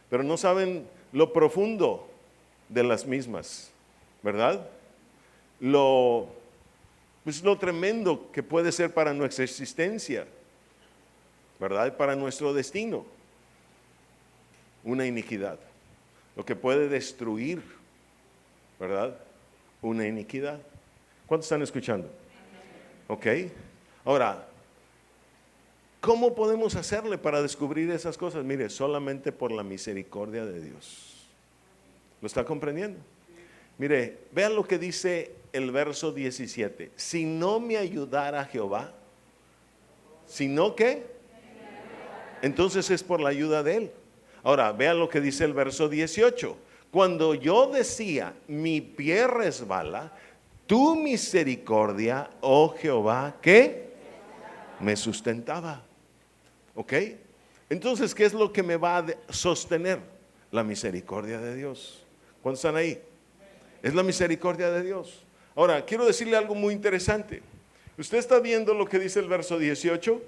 pero no saben lo profundo de las mismas, ¿verdad? Lo tremendo que puede ser para nuestra existencia, ¿verdad? Para nuestro destino, una iniquidad. Lo que puede destruir, ¿verdad? Una iniquidad. ¿Cuántos están escuchando? Ok. Ahora, ¿cómo podemos hacerle para descubrir esas cosas? Mire, solamente por la misericordia de Dios. ¿Lo está comprendiendo? Mire, vean lo que dice el verso 17. Si no me ayudara Jehová, ¿si no qué? Entonces es por la ayuda de Él. Ahora, vean lo que dice el verso 18. Cuando yo decía, mi pie resbala, tu misericordia, oh Jehová, ¿qué? Me sustentaba. ¿Ok? Entonces, ¿qué es lo que me va a sostener? La misericordia de Dios. ¿Cuántos están ahí? Es la misericordia de Dios. Ahora, quiero decirle algo muy interesante. ¿Usted está viendo lo que dice el verso 18?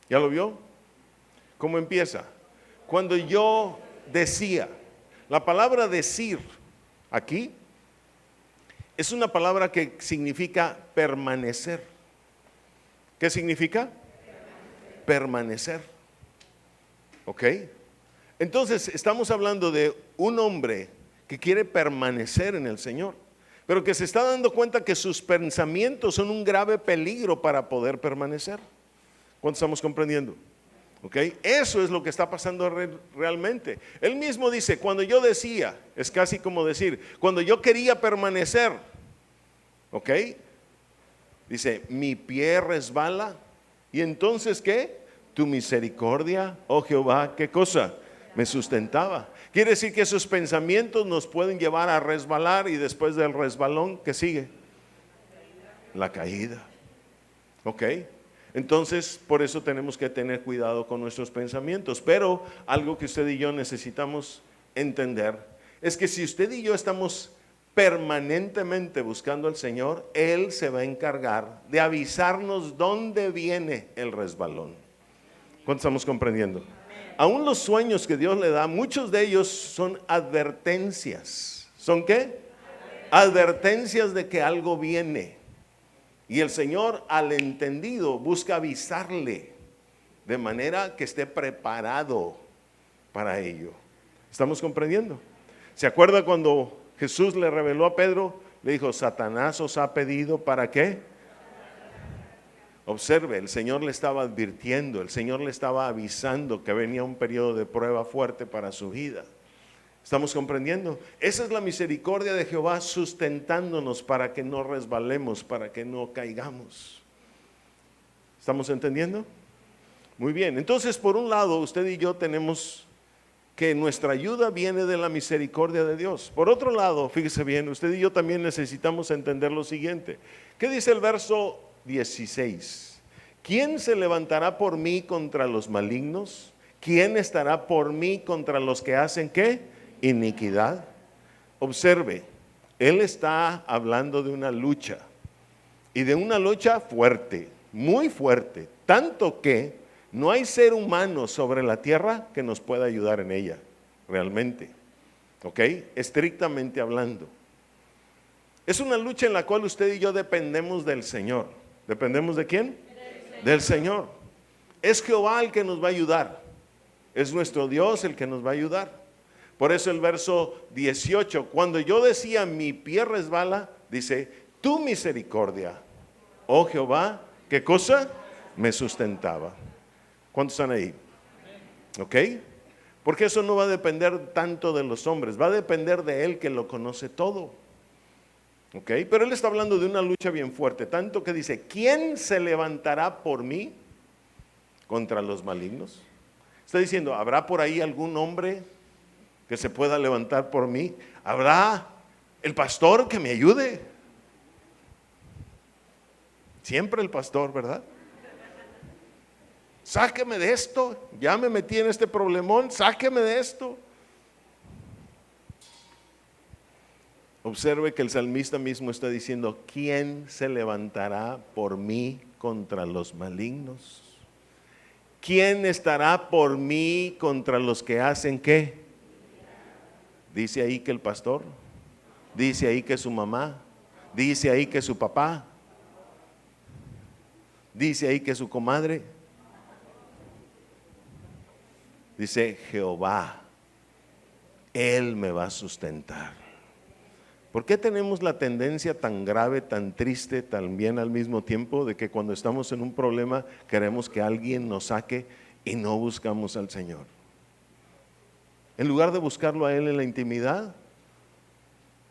¿Ya lo vio? ¿Cómo empieza? Cuando yo decía, la palabra decir aquí es una palabra que significa permanecer. ¿Qué significa? Permanecer. ¿Ok? Entonces estamos hablando de un hombre que quiere permanecer en el Señor, pero que se está dando cuenta que sus pensamientos son un grave peligro para poder permanecer. ¿Cuánto estamos comprendiendo? ¿Ok? Eso es lo que está pasando realmente. Él mismo dice, cuando yo decía, es casi como decir, cuando yo quería permanecer, ¿ok? Dice, mi pie resbala, y entonces ¿qué? Tu misericordia, oh Jehová, ¿qué cosa? Me sustentaba. Quiere decir que esos pensamientos nos pueden llevar a resbalar y después del resbalón, ¿qué sigue? La caída. ¿Ok? Entonces, por eso tenemos que tener cuidado con nuestros pensamientos. Pero algo que usted y yo necesitamos entender es que si usted y yo estamos permanentemente buscando al Señor, Él se va a encargar de avisarnos dónde viene el resbalón. ¿Cuánto estamos comprendiendo? Aún los sueños que Dios le da, muchos de ellos son advertencias. ¿Son qué? Advertencias de que algo viene. Y el Señor, al entendido, busca avisarle de manera que esté preparado para ello. ¿Estamos comprendiendo? ¿Se acuerda cuando Jesús le reveló a Pedro? Le dijo, Satanás os ha pedido ¿para qué? Observe, el Señor le estaba advirtiendo, el Señor le estaba avisando que venía un periodo de prueba fuerte para su vida. ¿Estamos comprendiendo? Esa es la misericordia de Jehová sustentándonos para que no resbalemos, para que no caigamos. ¿Estamos entendiendo? Muy bien, entonces por un lado usted y yo tenemos que nuestra ayuda viene de la misericordia de Dios. Por otro lado, fíjese bien, usted y yo también necesitamos entender lo siguiente. ¿Qué dice el verso 16? ¿Quién se levantará por mí contra los malignos? ¿Quién estará por mí contra los que hacen qué? Iniquidad. Observe, él está hablando de una lucha y de una lucha fuerte, muy fuerte, tanto que no hay ser humano sobre la tierra que nos pueda ayudar en ella, realmente, ¿ok? Estrictamente hablando. Es una lucha en la cual usted y yo dependemos del Señor. ¿Dependemos de quién? Del Señor. Es Jehová el que nos va a ayudar, es nuestro Dios el que nos va a ayudar. Por eso el verso 18, cuando yo decía mi pie resbala, dice, tu misericordia, oh Jehová, ¿qué cosa? Me sustentaba. ¿Cuántos están ahí? ¿Ok? Porque eso no va a depender tanto de los hombres, va a depender de Él que lo conoce todo. ¿Ok? Pero Él está hablando de una lucha bien fuerte, tanto que dice, ¿quién se levantará por mí contra los malignos? Está diciendo, ¿habrá por ahí algún hombre que se pueda levantar por mí? ¿Habrá el pastor que me ayude? Siempre el pastor, ¿verdad? Sáqueme de esto, ya me metí en este problemón, sáqueme de esto. Observe que el salmista mismo está diciendo, ¿quién se levantará por mí contra los malignos? ¿Quién estará por mí contra los que hacen qué? Dice ahí que el pastor, dice ahí que su mamá, dice ahí que su papá, dice ahí que su comadre. Dice Jehová, Él me va a sustentar. ¿Por qué tenemos la tendencia tan grave, tan triste, también al mismo tiempo, de que cuando estamos en un problema queremos que alguien nos saque y no buscamos al Señor? En lugar de buscarlo a Él en la intimidad,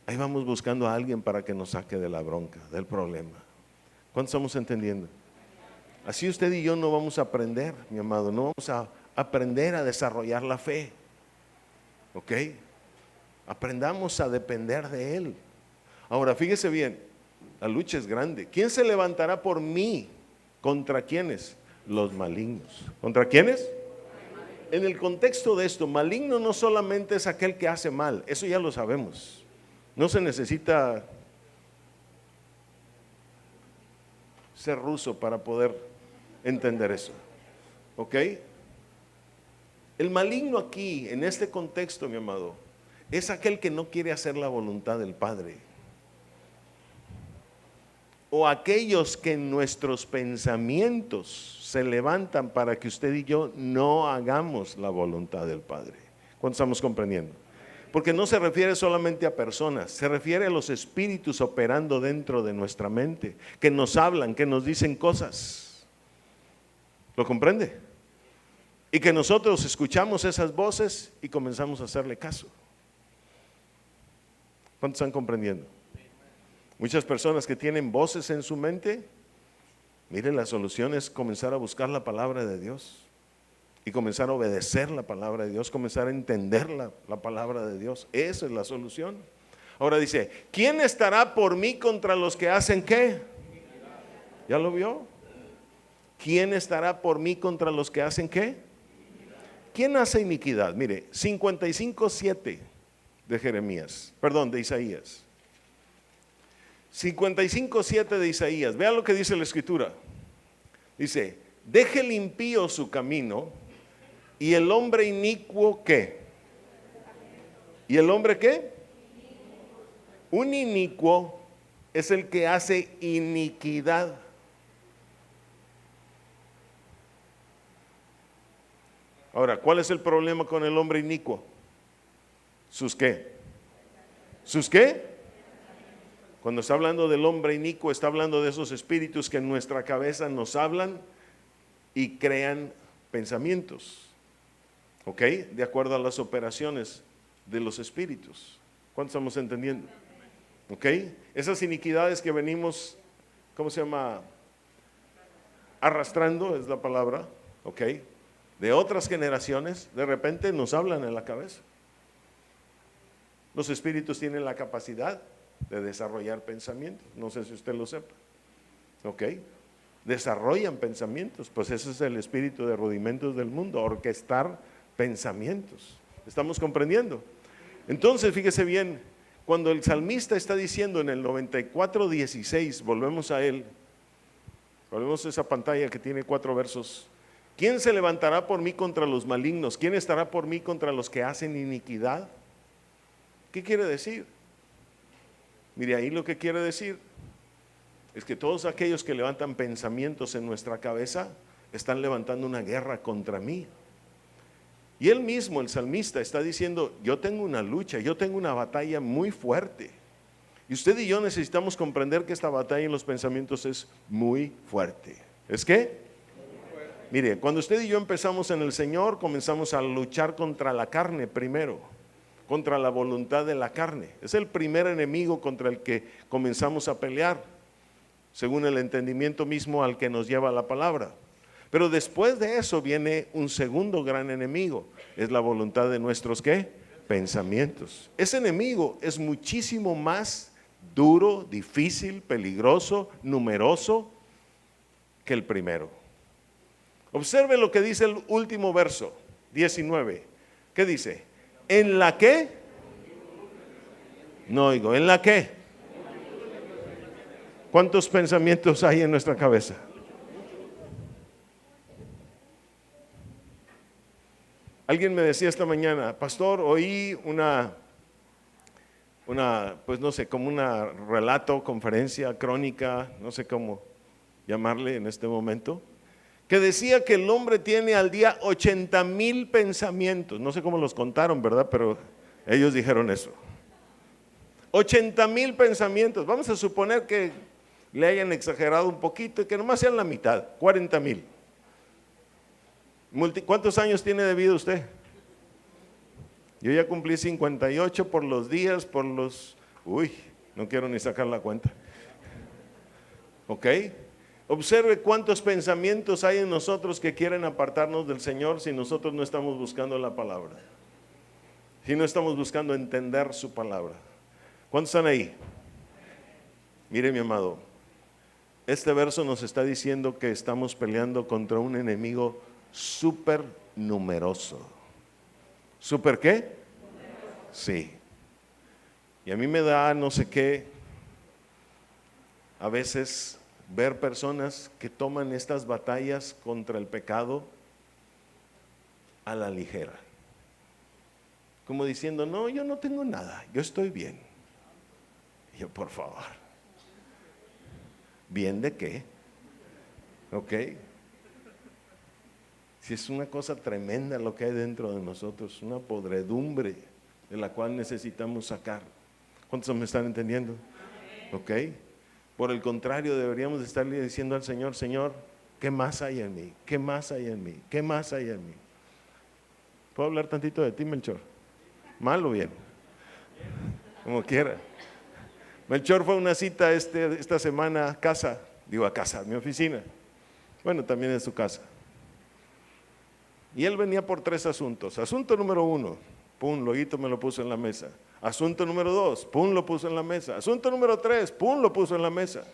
ahí vamos buscando a alguien para que nos saque de la bronca, del problema. ¿Cuántos estamos entendiendo? Así usted y yo no vamos a aprender, mi amado, no vamos a aprender a desarrollar la fe. ¿Ok? Aprendamos a depender de Él. Ahora, fíjese bien, la lucha es grande. ¿Quién se levantará por mí? ¿Contra quiénes? Los malignos. ¿Contra quiénes? En el contexto de esto, maligno no solamente es aquel que hace mal, eso ya lo sabemos. No se necesita ser ruso para poder entender eso. ¿Ok? El maligno aquí, en este contexto, mi amado, es aquel que no quiere hacer la voluntad del Padre. O aquellos que en nuestros pensamientos se levantan para que usted y yo no hagamos la voluntad del Padre. ¿Cuánto estamos comprendiendo? Porque no se refiere solamente a personas, se refiere a los espíritus operando dentro de nuestra mente, que nos hablan, que nos dicen cosas. ¿Lo comprende? Y que nosotros escuchamos esas voces y comenzamos a hacerle caso. ¿Cuántos están comprendiendo? Muchas personas que tienen voces en su mente, miren, la solución es comenzar a buscar la palabra de Dios y comenzar a obedecer la palabra de Dios, comenzar a entender la palabra de Dios. Esa es la solución. Ahora dice, ¿quién estará por mí contra los que hacen qué? ¿Ya lo vio? ¿Quién estará por mí contra los que hacen qué? ¿Quién hace iniquidad? Mire, 55:7 de Jeremías, perdón, de Isaías. 55:7 de Isaías. Vea lo que dice la escritura. Dice, deje el impío su camino y el hombre inicuo ¿qué? ¿Y el hombre qué? Un inicuo es el que hace iniquidad. Ahora, ¿cuál es el problema con el hombre inicuo? ¿Sus qué? ¿Sus qué? Cuando está hablando del hombre inicuo, está hablando de esos espíritus que en nuestra cabeza nos hablan y crean pensamientos. ¿Ok? De acuerdo a las operaciones de los espíritus. ¿Cuántos estamos entendiendo? ¿Ok? Esas iniquidades que venimos, ¿cómo se llama? Arrastrando es la palabra. ¿Ok? De otras generaciones, de repente nos hablan en la cabeza. Los espíritus tienen la capacidad de desarrollar pensamientos. No sé si usted lo sepa. ¿Ok? Desarrollan pensamientos. Pues ese es el espíritu de rudimentos del mundo, orquestar pensamientos. ¿Estamos comprendiendo? Entonces, fíjese bien, cuando el salmista está diciendo en el 94:16, volvemos a él, volvemos a esa pantalla que tiene 4 versos. ¿Quién se levantará por mí contra los malignos? ¿Quién estará por mí contra los que hacen iniquidad? ¿Qué quiere decir? Mire, ahí lo que quiere decir es que todos aquellos que levantan pensamientos en nuestra cabeza están levantando una guerra contra mí. Y él mismo, el salmista, está diciendo, yo tengo una lucha, yo tengo una batalla muy fuerte. Y usted y yo necesitamos comprender que esta batalla en los pensamientos es muy fuerte. ¿Es qué? Mire, cuando usted y yo empezamos en el Señor, comenzamos a luchar contra la carne primero, contra la voluntad de la carne. Es el primer enemigo contra el que comenzamos a pelear, según el entendimiento mismo al que nos lleva la palabra. Pero después de eso viene un segundo gran enemigo, es la voluntad de nuestros ¿qué? Pensamientos. Ese enemigo es muchísimo más duro, difícil, peligroso, numeroso que el primero. Observe lo que dice el último verso, 19. ¿Qué dice? ¿En la qué? No oigo, ¿en la qué? ¿Cuántos pensamientos hay en nuestra cabeza? Alguien me decía esta mañana, pastor, oí una, pues no sé, como una relato, conferencia, crónica, no sé cómo llamarle en este momento, que decía que el hombre tiene al día 80,000 pensamientos. No sé cómo los contaron, ¿verdad? Pero ellos dijeron eso. 80,000 pensamientos. Vamos a suponer que le hayan exagerado un poquito y que nomás sean la mitad, 40,000. ¿Cuántos años tiene de vida usted? Yo ya cumplí 58 por los días, por los... no quiero ni sacar la cuenta. ¿Ok? Observe cuántos pensamientos hay en nosotros que quieren apartarnos del Señor si nosotros no estamos buscando la palabra. Si no estamos buscando entender su palabra. ¿Cuántos están ahí? Mire, mi amado, este verso nos está diciendo que estamos peleando contra un enemigo súper numeroso. ¿Súper qué? Sí. Y a mí me da no sé qué, a veces ver personas que toman estas batallas contra el pecado a la ligera. Como diciendo, no, yo no tengo nada, yo estoy bien. Y yo, por favor. ¿Bien de qué? ¿Ok? Si es una cosa tremenda lo que hay dentro de nosotros, una podredumbre de la cual necesitamos sacar. ¿Cuántos me están entendiendo? ¿Ok? Por el contrario, deberíamos estarle diciendo al Señor, Señor, ¿qué más hay en mí? ¿Qué más hay en mí? ¿Qué más hay en mí? ¿Puedo hablar tantito de ti, Melchor? ¿Mal o bien? Como quiera. Melchor fue a una cita esta semana a casa, a mi oficina. Bueno, también en su casa. Y él venía por 3 asuntos. Asunto número 1, pum, luego me lo puso en la mesa. Asunto número 2, pum, lo puso en la mesa. Asunto número 3, pum, lo puso en la mesa.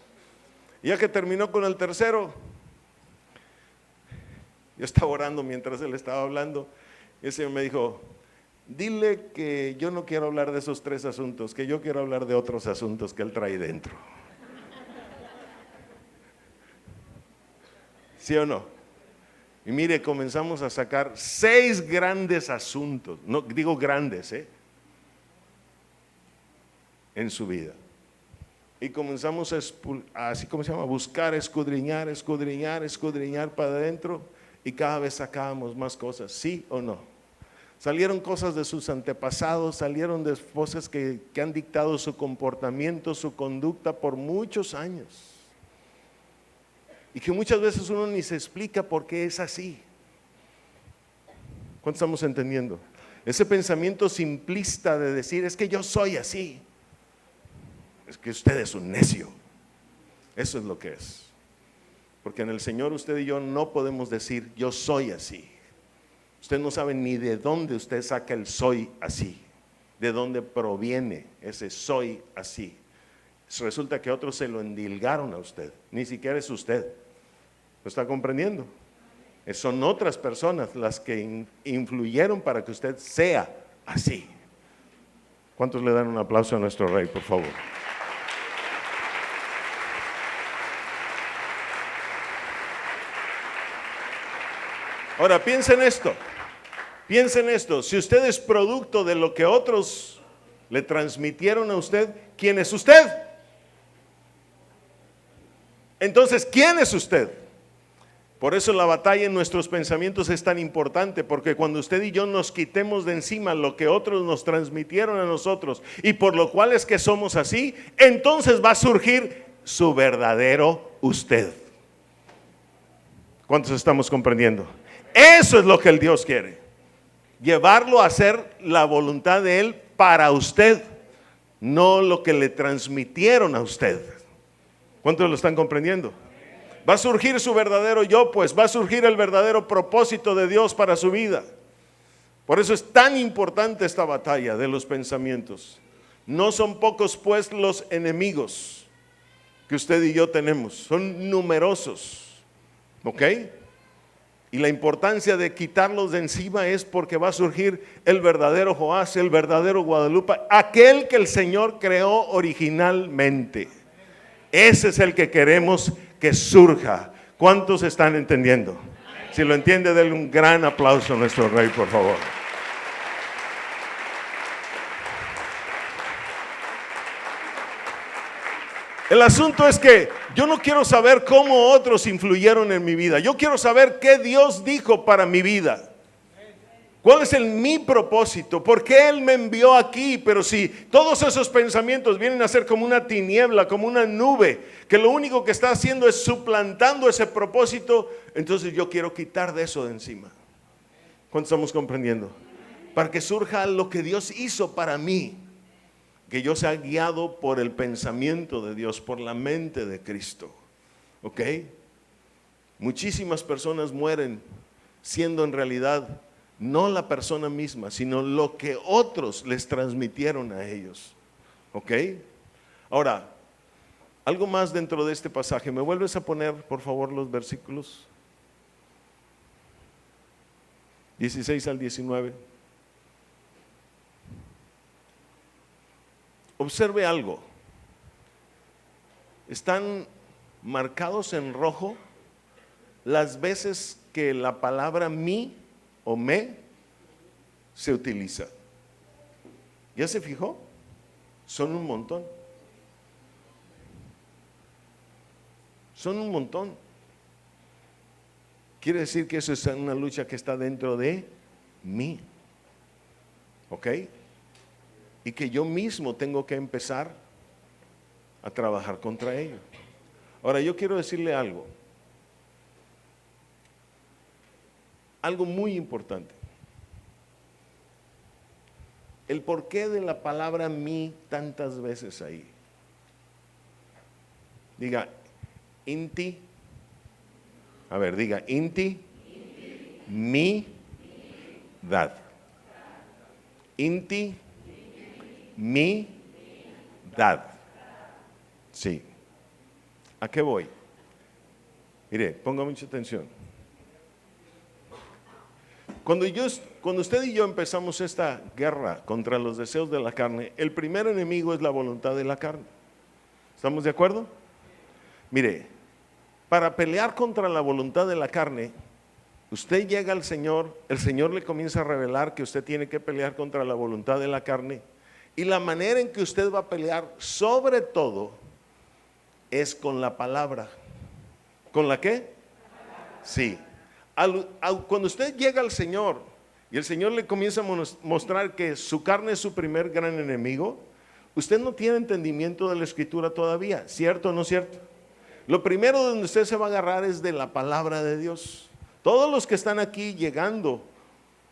Y ya que terminó con el tercero, yo estaba orando mientras él estaba hablando, y el Señor me dijo, dile que yo no quiero hablar de esos 3 asuntos, que yo quiero hablar de otros asuntos que él trae dentro. ¿Sí o no? Y mire, comenzamos a sacar 6 grandes asuntos, no digo grandes, en su vida. Y comenzamos así como se llama, buscar, escudriñar para adentro, y cada vez sacábamos más cosas, ¿sí o no? Salieron cosas de sus antepasados, salieron de cosas que han dictado su comportamiento, su conducta por muchos años. Y que muchas veces uno ni se explica por qué es así. ¿Cuánto estamos entendiendo? Ese pensamiento simplista de decir, es que yo soy así. Es que usted es un necio. Eso es lo que es. Porque en el Señor usted y yo no podemos decir, yo soy así. Usted no sabe ni de dónde usted saca el soy así. De dónde proviene ese soy así. Resulta que otros se lo endilgaron a usted. Ni siquiera es usted. ¿Lo está comprendiendo? Son otras personas las que influyeron para que usted sea así. ¿Cuántos le dan un aplauso a nuestro Rey, por favor? Ahora piensen esto, si usted es producto de lo que otros le transmitieron a usted, ¿quién es usted? Entonces, ¿quién es usted? Por eso la batalla en nuestros pensamientos es tan importante, porque cuando usted y yo nos quitemos de encima lo que otros nos transmitieron a nosotros y por lo cual es que somos así, entonces va a surgir su verdadero usted. ¿Cuántos estamos comprendiendo? Eso es lo que el Dios quiere, llevarlo a hacer la voluntad de Él para usted, no lo que le transmitieron a usted. ¿Cuántos lo están comprendiendo? Va a surgir su verdadero yo, pues va a surgir el verdadero propósito de Dios para su vida. Por eso es tan importante esta batalla de los pensamientos. No son pocos pues los enemigos que usted y yo tenemos, son numerosos, ¿ok? Y la importancia de quitarlos de encima es porque va a surgir el verdadero Joás, el verdadero Guadalupe, aquel que el Señor creó originalmente. Ese es el que queremos que surja. ¿Cuántos están entendiendo? Si lo entiende, denle un gran aplauso a nuestro Rey, por favor. El asunto es que yo no quiero saber cómo otros influyeron en mi vida. Yo quiero saber qué Dios dijo para mi vida. ¿Cuál es mi propósito? ¿Por qué Él me envió aquí? Pero si todos esos pensamientos vienen a ser como una tiniebla, como una nube, que lo único que está haciendo es suplantando ese propósito, entonces yo quiero quitar de eso de encima. ¿Cuántos estamos comprendiendo? Para que surja lo que Dios hizo para mí, que yo sea guiado por el pensamiento de Dios, por la mente de Cristo. ¿Ok? Muchísimas personas mueren siendo en realidad no la persona misma, sino lo que otros les transmitieron a ellos. ¿Ok? Ahora, algo más dentro de este pasaje. ¿Me vuelves a poner, por favor, los versículos 16 al 19? Observe algo. Están marcados en rojo las veces que la palabra mí o me se utiliza. ¿Ya se fijó? Son un montón. Son un montón. Quiere decir que eso es una lucha que está dentro de mí. ¿Ok? Y que yo mismo tengo que empezar a trabajar contra ello. Ahora yo quiero decirle algo muy importante. El porqué de la palabra mí tantas veces ahí. Diga, inti. A ver, diga, inti, mi, dad. Inti, mi, dad. Sí. ¿A qué voy? Mire, ponga mucha atención. Cuando usted y yo empezamos esta guerra contra los deseos de la carne, el primer enemigo es la voluntad de la carne. ¿Estamos de acuerdo? Mire, para pelear contra la voluntad de la carne, usted llega al Señor, el Señor le comienza a revelar que usted tiene que pelear contra la voluntad de la carne, y la manera en que usted va a pelear, sobre todo, es con la palabra. ¿Con la qué? Sí. Cuando usted llega al Señor y el Señor le comienza a mostrar que su carne es su primer gran enemigo, usted no tiene entendimiento de la Escritura todavía, ¿cierto o no cierto? Lo primero donde usted se va a agarrar es de la palabra de Dios. Todos los que están aquí llegando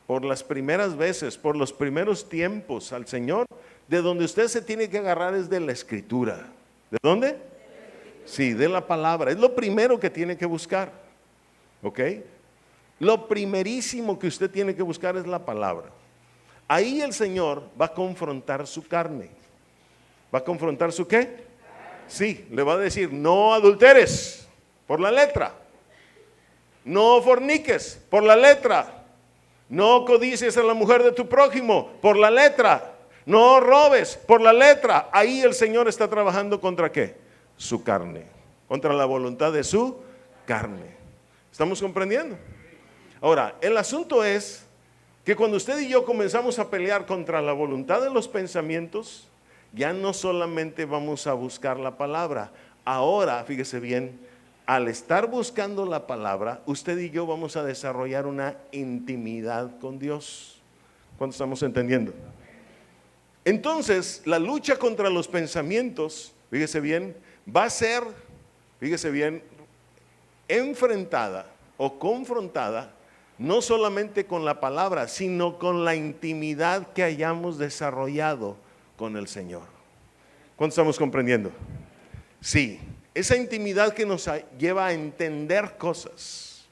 por las primeras veces, por los primeros tiempos al Señor, de donde usted se tiene que agarrar es de la Escritura. ¿De dónde? Sí, de la palabra. Es lo primero que tiene que buscar. ¿Ok? Lo primerísimo que usted tiene que buscar es la palabra. Ahí el Señor va a confrontar su carne. ¿Va a confrontar su qué? Sí, le va a decir, no adulteres, por la letra. No forniques, por la letra. No codicies a la mujer de tu prójimo, por la letra. No robes, por la letra. Ahí el Señor está trabajando contra ¿qué? Su carne, contra la voluntad de su carne. ¿Estamos comprendiendo? Ahora, el asunto es que cuando usted y yo comenzamos a pelear contra la voluntad de los pensamientos, ya no solamente vamos a buscar la palabra. Ahora, fíjese bien, al estar buscando la palabra, usted y yo vamos a desarrollar una intimidad con Dios. ¿Cuánto estamos entendiendo? Entonces, la lucha contra los pensamientos, fíjese bien, va a ser, fíjese bien, enfrentada o confrontada no solamente con la palabra, sino con la intimidad que hayamos desarrollado con el Señor. ¿Cuánto estamos comprendiendo? Sí, esa intimidad que nos lleva a entender cosas.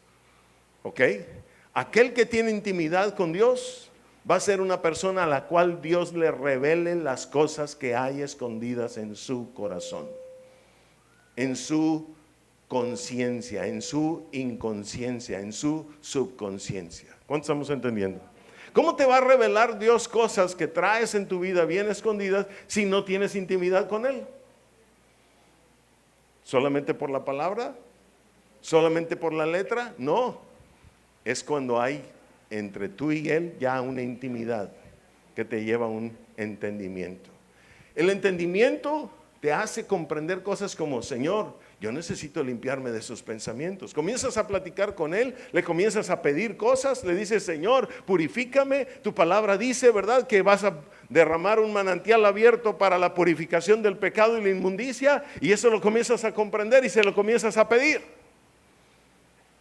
¿Ok? Aquel que tiene intimidad con Dios va a ser una persona a la cual Dios le revele las cosas que hay escondidas en su corazón, en su conciencia, en su inconsciencia, en su subconsciencia. ¿Cuánto estamos entendiendo? ¿Cómo te va a revelar Dios cosas que traes en tu vida bien escondidas si no tienes intimidad con Él? ¿Solamente por la palabra? ¿Solamente por la letra? No, es cuando hay entre tú y Él ya una intimidad que te lleva a un entendimiento. El entendimiento te hace comprender cosas como, Señor, yo necesito limpiarme de esos pensamientos. Comienzas a platicar con Él, le comienzas a pedir cosas, le dices, Señor, purifícame. Tu palabra dice, ¿verdad?, que vas a derramar un manantial abierto para la purificación del pecado y la inmundicia, y eso lo comienzas a comprender y se lo comienzas a pedir.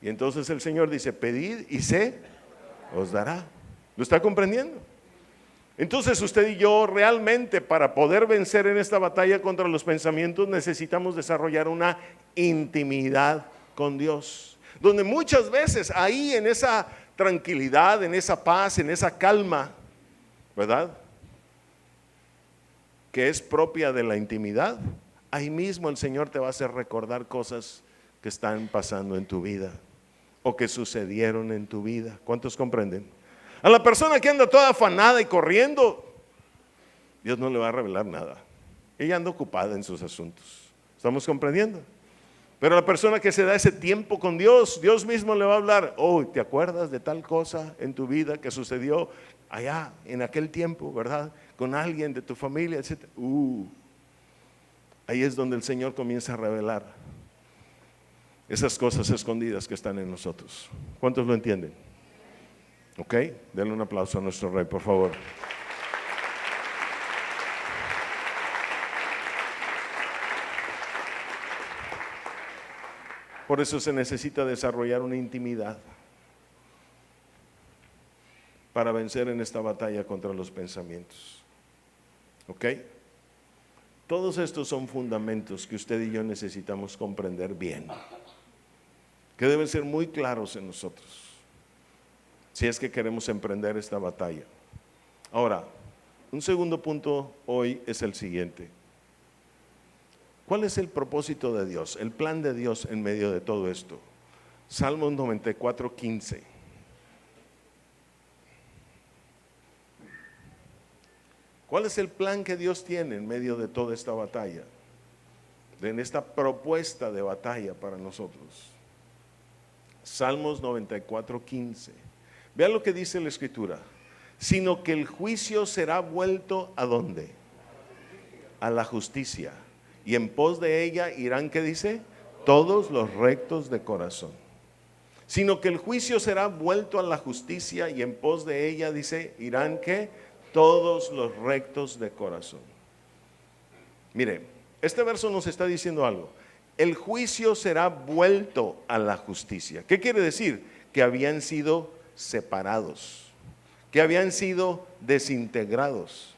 Y entonces el Señor dice, pedid y se os dará. ¿Lo está comprendiendo? Entonces usted y yo realmente, para poder vencer en esta batalla contra los pensamientos, necesitamos desarrollar una intimidad con Dios, donde muchas veces ahí en esa tranquilidad, en esa paz, en esa calma, ¿verdad?, que es propia de la intimidad, ahí mismo el Señor te va a hacer recordar cosas que están pasando en tu vida o que sucedieron en tu vida. ¿Cuántos comprenden? A la persona que anda toda afanada y corriendo, Dios no le va a revelar nada. Ella anda ocupada en sus asuntos. ¿Estamos comprendiendo? Pero a la persona que se da ese tiempo con Dios, Dios mismo le va a hablar. Oh, ¿te acuerdas de tal cosa en tu vida que sucedió allá en aquel tiempo, verdad? Con alguien de tu familia, etc. Ahí es donde el Señor comienza a revelar esas cosas escondidas que están en nosotros. ¿Cuántos lo entienden? Ok, denle un aplauso a nuestro Rey, por favor. Por eso se necesita desarrollar una intimidad para vencer en esta batalla contra los pensamientos. ¿Ok? Todos estos son fundamentos que usted y yo necesitamos comprender bien, que deben ser muy claros en nosotros, si es que queremos emprender esta batalla. Ahora, un segundo punto hoy es el siguiente. ¿Cuál es el propósito de Dios, el plan de Dios en medio de todo esto? Salmos 94:15. ¿Cuál es el plan que Dios tiene en medio de toda esta batalla? En esta propuesta de batalla para nosotros. Salmos 94:15. Vean lo que dice la Escritura. Sino que el juicio será vuelto ¿a dónde? A la justicia. Y en pos de ella irán, ¿qué dice? Todos los rectos de corazón. Sino que el juicio será vuelto a la justicia y en pos de ella, dice, irán, ¿qué? Todos los rectos de corazón. Mire, este verso nos está diciendo algo. El juicio será vuelto a la justicia. ¿Qué quiere decir? Que habían sido separados, que habían sido desintegrados,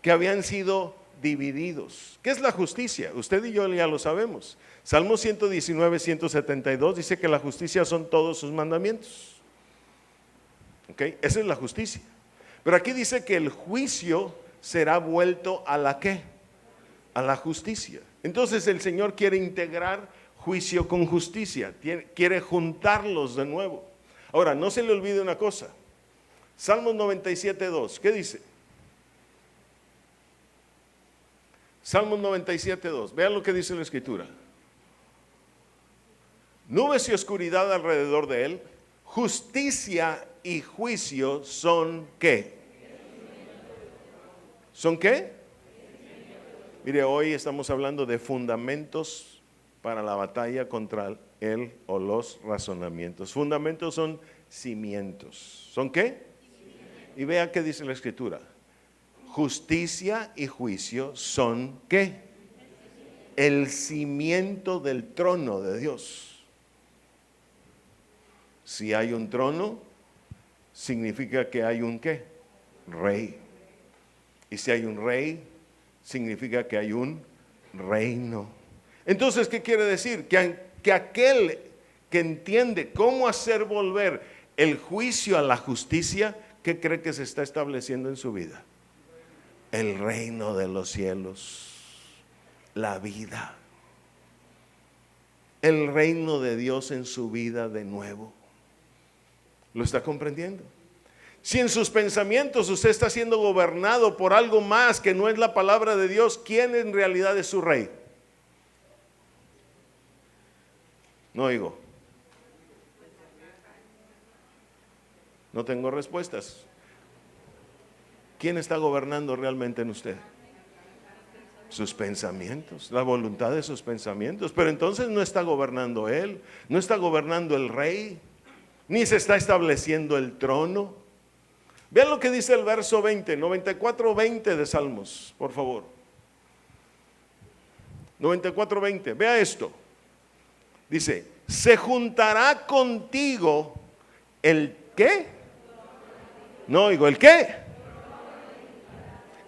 que habían sido divididos. ¿Qué es la justicia? Usted y yo ya lo sabemos. Salmo 119, 172 dice que la justicia son todos sus mandamientos. ¿Ok? Esa es la justicia. Pero aquí dice que el juicio será vuelto a la ¿qué? A la justicia. Entonces el Señor quiere integrar juicio con justicia, quiere juntarlos de nuevo. Ahora, no se le olvide una cosa. Salmos 97:2, ¿qué dice? Salmos 97:2, vean lo que dice la Escritura. Nubes y oscuridad alrededor de él, justicia y juicio son ¿qué? ¿Son qué? Mire, hoy estamos hablando de fundamentos para la batalla contra él o los razonamientos. Fundamentos son cimientos. ¿Son qué? Y vea qué dice la Escritura. Justicia y juicio son ¿qué? El cimiento del trono de Dios. Si hay un trono, significa que hay un ¿qué? Rey. Y si hay un rey, significa que hay un reino. Entonces, ¿qué quiere decir? Que aquel que entiende cómo hacer volver el juicio a la justicia, ¿qué cree que se está estableciendo en su vida? El reino de los cielos, la vida, el reino de Dios en su vida de nuevo. ¿Lo está comprendiendo? Si en sus pensamientos usted está siendo gobernado por algo más que no es la palabra de Dios, ¿quién en realidad es su rey? No oigo. No tengo respuestas. ¿Quién está gobernando realmente en usted? Sus pensamientos, la voluntad de sus pensamientos. Pero entonces no está gobernando él, no está gobernando el rey, ni se está estableciendo el trono. Vean lo que dice el verso 20, 94:20 de Salmos, por favor. 94:20, vea esto. Dice, se juntará contigo el ¿qué? No oigo, ¿el qué?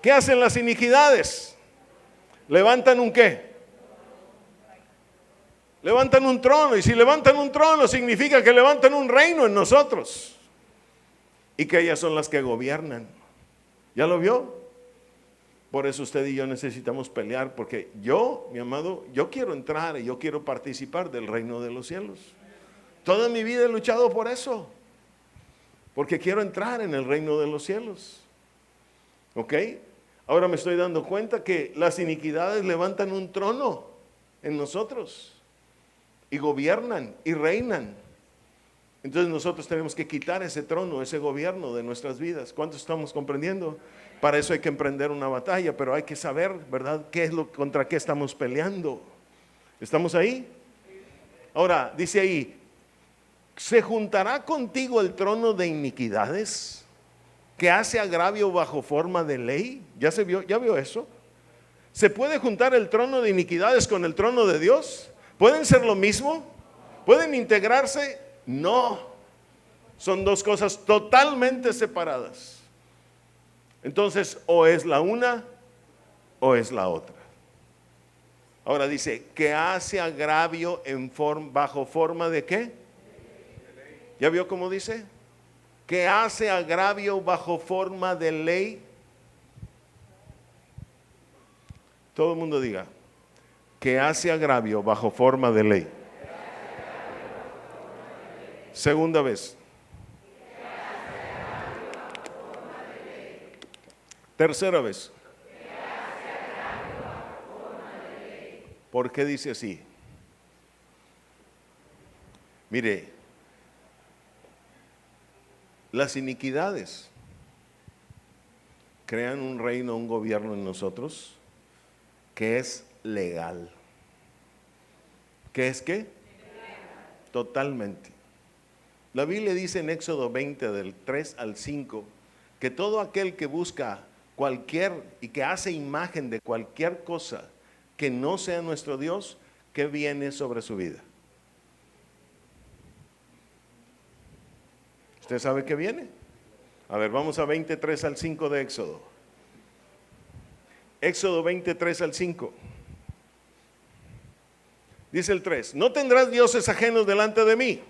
¿Qué hacen las iniquidades? Levantan un ¿qué? Levantan un trono, y si levantan un trono significa que levantan un reino en nosotros. Y que ellas son las que gobiernan. ¿Ya lo vio? Por eso usted y yo necesitamos pelear, porque yo, mi amado, yo quiero entrar y yo quiero participar del reino de los cielos. Toda mi vida he luchado por eso, porque quiero entrar en el reino de los cielos. ¿Ok? Ahora me estoy dando cuenta que las iniquidades levantan un trono en nosotros y gobiernan y reinan. Entonces nosotros tenemos que quitar ese trono, ese gobierno de nuestras vidas. ¿Cuántos estamos comprendiendo? Para eso hay que emprender una batalla, pero hay que saber, ¿verdad?, qué es lo contra qué estamos peleando. ¿Estamos ahí? Ahora, dice ahí, ¿se juntará contigo el trono de iniquidades que hace agravio bajo forma de ley? ¿Ya se vio? ¿Ya vio eso? ¿Se puede juntar el trono de iniquidades con el trono de Dios? ¿Pueden ser lo mismo? ¿Pueden integrarse? No, son dos cosas totalmente separadas. Entonces, o es la una o es la otra. Ahora dice, que hace agravio bajo forma de ¿qué? ¿Ya vio cómo dice? Que hace agravio bajo forma de ley. Todo el mundo diga, que hace agravio bajo forma de ley. Segunda vez. Tercera vez. ¿Por qué dice así? Mire, las iniquidades crean un reino, un gobierno en nosotros que es legal. ¿Qué es qué? Totalmente. La Biblia dice en Éxodo 20 del 3 al 5 que todo aquel que busca cualquier y que hace imagen de cualquier cosa que no sea nuestro Dios, ¿qué viene sobre su vida? ¿Usted sabe qué viene? A ver, vamos a 23 al 5 de Éxodo. Éxodo 23 al 5. Dice el 3, no tendrás dioses ajenos delante de mí.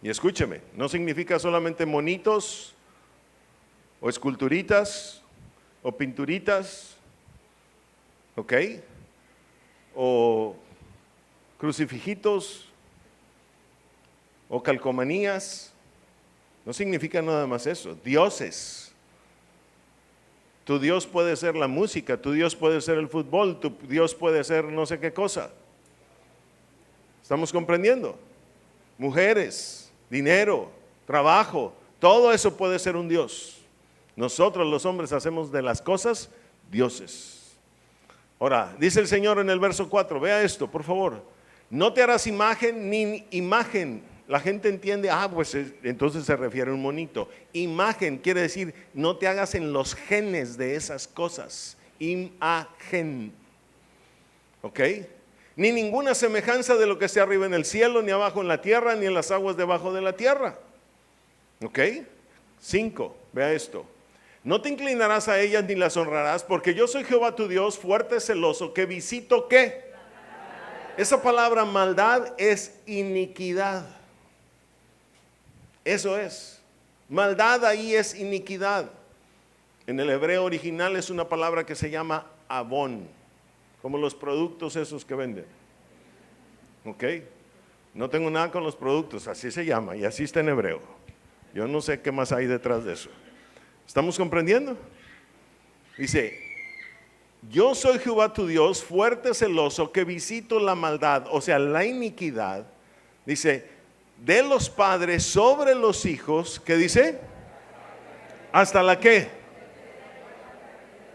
Y escúcheme, no significa solamente monitos o esculturitas o pinturitas, ¿ok? O crucifijitos o calcomanías. No significa nada más eso. Dioses. Tu Dios puede ser la música, tu Dios puede ser el fútbol, tu Dios puede ser no sé qué cosa. ¿Estamos comprendiendo? Mujeres, dinero, trabajo, todo eso puede ser un Dios. Nosotros los hombres hacemos de las cosas dioses. Ahora, dice el Señor en el verso 4, vea esto, por favor. No te harás imagen ni imagen. La gente entiende, pues entonces se refiere a un monito. Imagen quiere decir, no te hagas en los genes de esas cosas. Imagen. ¿Ok? Ni ninguna semejanza de lo que esté arriba en el cielo, ni abajo en la tierra, ni en las aguas debajo de la tierra. ¿Ok? 5, vea esto. No te inclinarás a ellas ni las honrarás, porque yo soy Jehová tu Dios, fuerte, celoso, que visito ¿qué? Esa palabra maldad es iniquidad. Eso es. Maldad ahí es iniquidad. En el hebreo original es una palabra que se llama abón, como los productos esos que venden. ¿Ok? No tengo nada con los productos, así se llama y así está en hebreo. Yo no sé qué más hay detrás de eso. ¿Estamos comprendiendo? Dice, yo soy Jehová tu Dios, fuerte, celoso, que visito la maldad, o sea, la iniquidad. Dice, de los padres sobre los hijos, ¿qué dice? ¿Hasta la qué?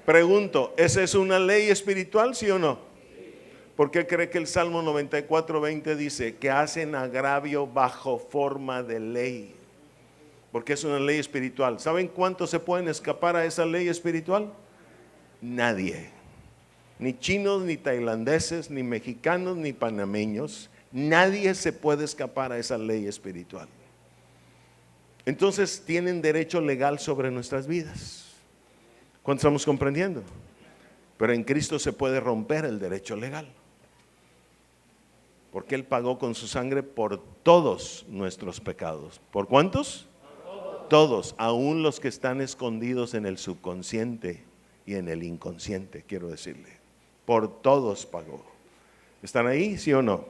Pregunto, ¿esa es una ley espiritual, sí o no? ¿Por qué cree que el Salmo 94:20 dice que hacen agravio bajo forma de ley? Porque es una ley espiritual. ¿Saben cuántos se pueden escapar a esa ley espiritual? Nadie. Ni chinos, ni tailandeses, ni mexicanos, ni panameños. Nadie se puede escapar a esa ley espiritual. Entonces tienen derecho legal sobre nuestras vidas. ¿Cuánto estamos comprendiendo? Pero en Cristo se puede romper el derecho legal. Porque Él pagó con su sangre por todos nuestros pecados. ¿Por cuántos? Todos, aún los que están escondidos en el subconsciente y en el inconsciente, quiero decirle. Por todos pagó. ¿Están ahí, sí o no?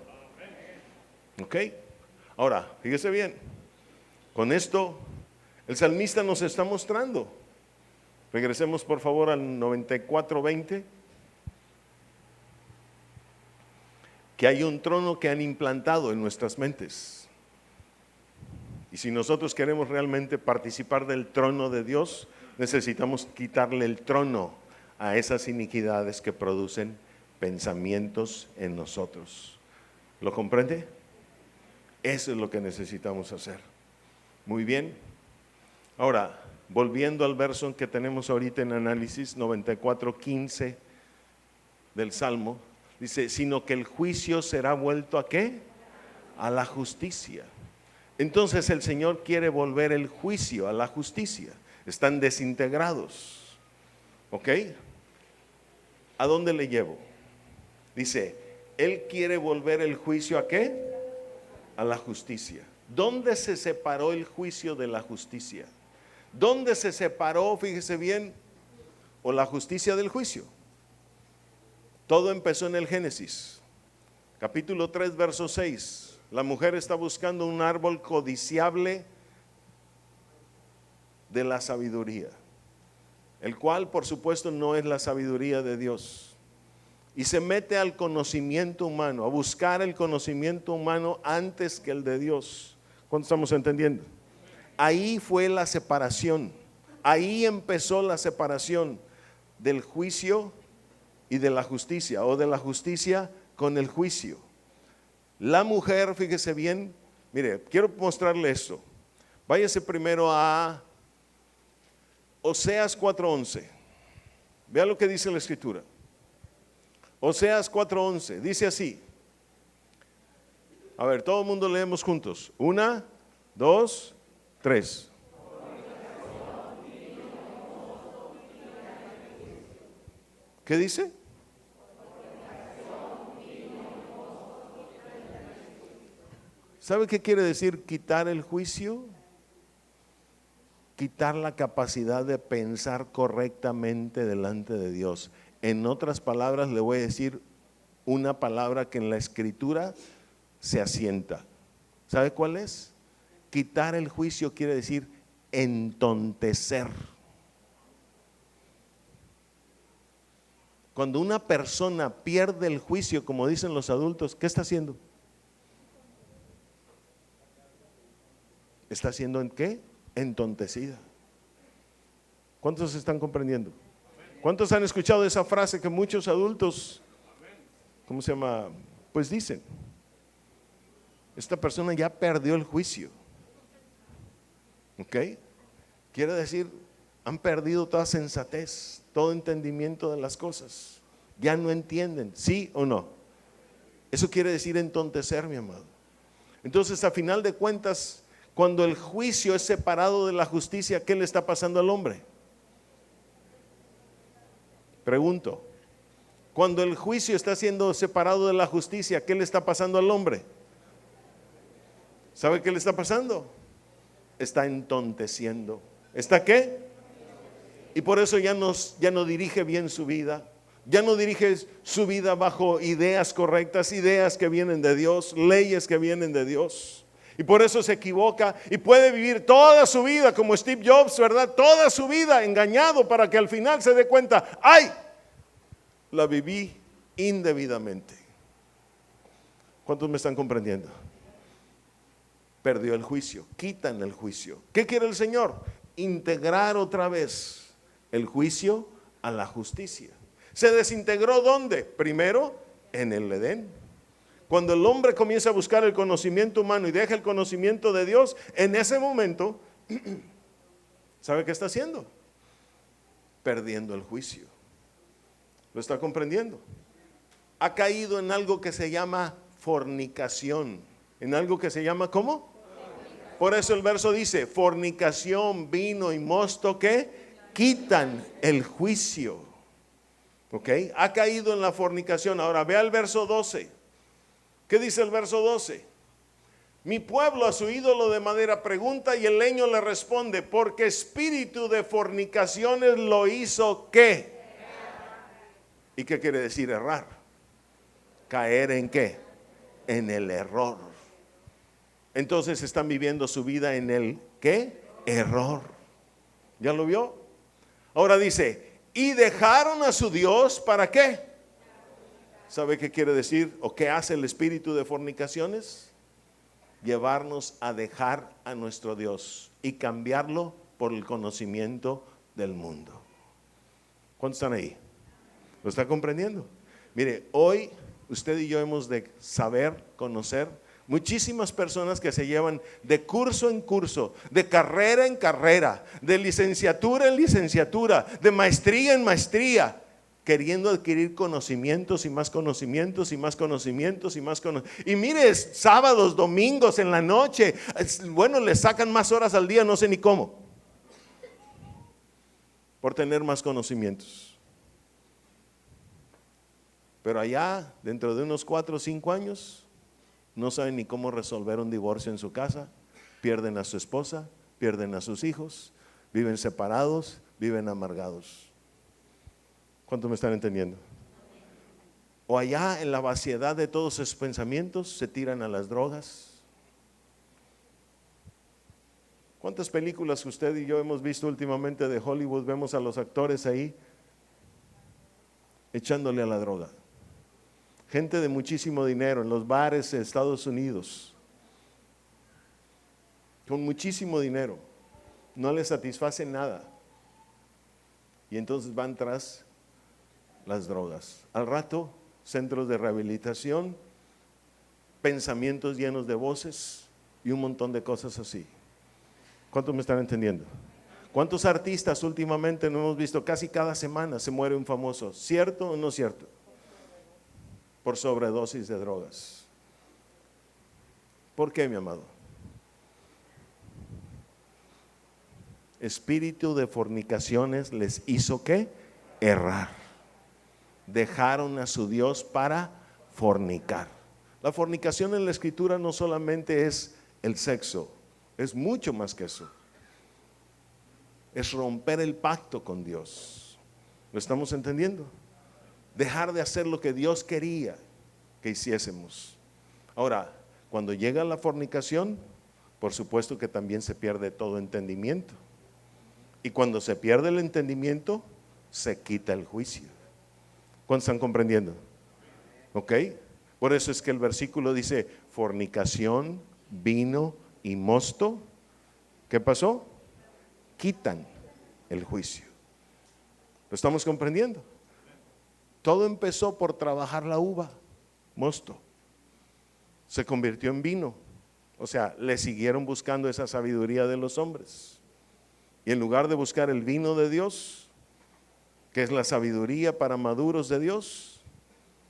Ok. Ahora, fíjese bien. Con esto, el salmista nos está mostrando. Regresemos por favor al 94:20. Que hay un trono que han implantado en nuestras mentes. Y si nosotros queremos realmente participar del trono de Dios, necesitamos quitarle el trono a esas iniquidades que producen pensamientos en nosotros. ¿Lo comprende? Eso es lo que necesitamos hacer. Muy bien. Ahora, volviendo al verso que tenemos ahorita en análisis, 94:15 del Salmo, dice, sino que el juicio será vuelto ¿a qué? A la justicia. Entonces el Señor quiere volver el juicio a la justicia. Están desintegrados. ¿Ok? ¿A dónde le llevo? Dice, Él quiere volver el juicio ¿a qué? A la justicia. ¿Dónde se separó el juicio de la justicia? ¿Dónde se separó, fíjese bien, o la justicia del juicio? Todo empezó en el Génesis, capítulo 3, verso 6. La mujer está buscando un árbol codiciable de la sabiduría, el cual por supuesto no es la sabiduría de Dios. Y se mete al conocimiento humano, a buscar el conocimiento humano antes que el de Dios. ¿Cuánto estamos entendiendo? Ahí fue la separación, ahí empezó la separación del juicio y de la justicia, o de la justicia con el juicio. La mujer, fíjese bien, mire, quiero mostrarle esto. Váyase primero a Oseas 4:11. Vea lo que dice la escritura. Oseas 4:11, dice así. A ver, todo el mundo leemos juntos. 1, 2, 3. ¿Qué dice? ¿Sabe qué quiere decir quitar el juicio? Quitar la capacidad de pensar correctamente delante de Dios. En otras palabras, le voy a decir una palabra que en la escritura se asienta. ¿Sabe cuál es? Quitar el juicio quiere decir entontecer. Cuando una persona pierde el juicio, como dicen los adultos, ¿qué está haciendo? ¿Está haciendo en qué? Entontecida. ¿Cuántos están comprendiendo? ¿Cuántos han escuchado esa frase que muchos adultos, ¿cómo se llama? Pues dicen, esta persona ya perdió el juicio. ¿Ok? Quiere decir, han perdido toda sensatez, todo entendimiento de las cosas. Ya no entienden, ¿sí o no? Eso quiere decir entontecer, mi amado. Entonces, a final de cuentas, cuando el juicio es separado de la justicia, ¿qué le está pasando al hombre? Pregunto, cuando el juicio está siendo separado de la justicia, ¿qué le está pasando al hombre? ¿Sabe qué le está pasando? Está entonteciendo. ¿Está qué? Y por eso ya no dirige bien su vida. Ya no dirige su vida bajo ideas correctas, ideas que vienen de Dios, leyes que vienen de Dios. Y por eso se equivoca y puede vivir toda su vida como Steve Jobs, ¿verdad? Toda su vida engañado para que al final se dé cuenta, ¡ay! La viví indebidamente. ¿Cuántos me están comprendiendo? Perdió el juicio, quitan el juicio. ¿Qué quiere el Señor? Integrar otra vez el juicio a la justicia. ¿Se desintegró dónde? Primero, en el Edén. Cuando el hombre comienza a buscar el conocimiento humano y deja el conocimiento de Dios, en ese momento, ¿sabe qué está haciendo? Perdiendo el juicio. ¿Lo está comprendiendo? Ha caído en algo que se llama fornicación. En algo que se llama, ¿cómo? Por eso el verso dice, fornicación, vino y mosto que quitan el juicio. ¿Ok? Ha caído en la fornicación. Ahora vea el verso 12. ¿Qué dice el verso 12? Mi pueblo a su ídolo de madera pregunta y el leño le responde, porque espíritu de fornicaciones lo hizo ¿qué? ¿Y qué quiere decir errar? ¿Caer en qué? En el error. Entonces están viviendo su vida en el ¿qué? Error. ¿Ya lo vio? Ahora dice, y dejaron a su Dios ¿para qué? ¿Sabe qué quiere decir? ¿O qué hace el espíritu de fornicaciones? Llevarnos a dejar a nuestro Dios y cambiarlo por el conocimiento del mundo. ¿Cuántos están ahí? ¿Lo está comprendiendo? Mire, hoy usted y yo hemos de saber, conocer muchísimas personas que se llevan de curso en curso, de carrera en carrera, de licenciatura en licenciatura, de maestría en maestría, queriendo adquirir conocimientos y más conocimientos y más conocimientos y más conocimientos. Y mire, sábados, domingos, en la noche, bueno, le sacan más horas al día, no sé ni cómo, por tener más conocimientos. Pero allá, dentro de unos 4 o 5 años, no saben ni cómo resolver un divorcio en su casa, pierden a su esposa, pierden a sus hijos, viven separados, viven amargados. ¿Cuántos me están entendiendo? O allá en la vaciedad de todos sus pensamientos se tiran a las drogas. ¿Cuántas películas usted y yo hemos visto últimamente de Hollywood? Vemos a los actores ahí echándole a la droga. Gente de muchísimo dinero en los bares de Estados Unidos, con muchísimo dinero, no les satisface nada. Y entonces van tras las drogas. Al rato, centros de rehabilitación, pensamientos llenos de voces y un montón de cosas así. ¿Cuántos me están entendiendo? ¿Cuántos artistas últimamente no hemos visto? Casi cada semana se muere un famoso. ¿Cierto o no cierto? Por sobredosis de drogas. ¿Por qué, mi amado? Espíritu de fornicaciones les hizo ¿qué? Errar. Dejaron a su Dios para fornicar. La fornicación en la Escritura no solamente es el sexo, es mucho más que eso. Es romper el pacto con Dios. ¿Lo estamos entendiendo? Dejar de hacer lo que Dios quería que hiciésemos. Ahora, cuando llega la fornicación, por supuesto que también se pierde todo entendimiento. Y cuando se pierde el entendimiento, se quita el juicio. ¿Cuántos están comprendiendo? ¿Ok? Por eso es que el versículo dice, fornicación, vino y mosto, ¿qué pasó? Quitan el juicio. ¿Lo estamos comprendiendo? Todo empezó por trabajar la uva, mosto. Se convirtió en vino. O sea, le siguieron buscando esa sabiduría de los hombres. Y en lugar de buscar el vino de Dios, que es la sabiduría para maduros de Dios,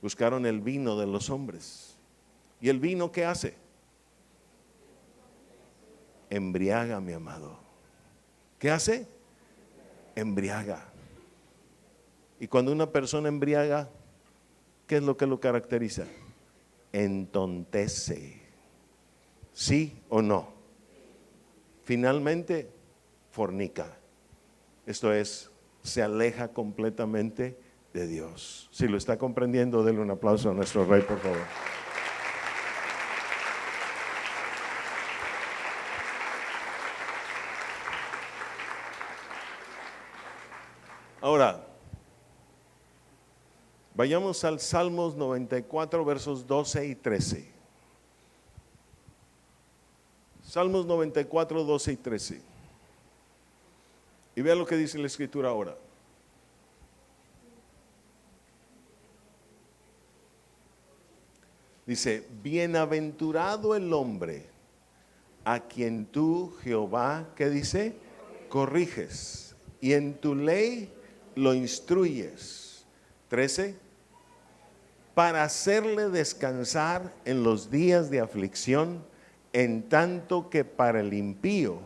buscaron el vino de los hombres. ¿Y el vino qué hace? Embriaga, mi amado. ¿Qué hace? Embriaga. Y cuando una persona embriaga, ¿qué es lo que lo caracteriza? Entontece. ¿Sí o no? Finalmente, fornica. Esto es, se aleja completamente de Dios. Si lo está comprendiendo, denle un aplauso a nuestro Rey, por favor. Ahora, vayamos al Salmos 94, versos 12 y 13. Salmos 94, 12 y 13. Y vea lo que dice la Escritura ahora. Dice, bienaventurado el hombre a quien tú, Jehová, ¿qué dice? Corriges, y en tu ley lo instruyes. 13. Para hacerle descansar en los días de aflicción, en tanto que para el impío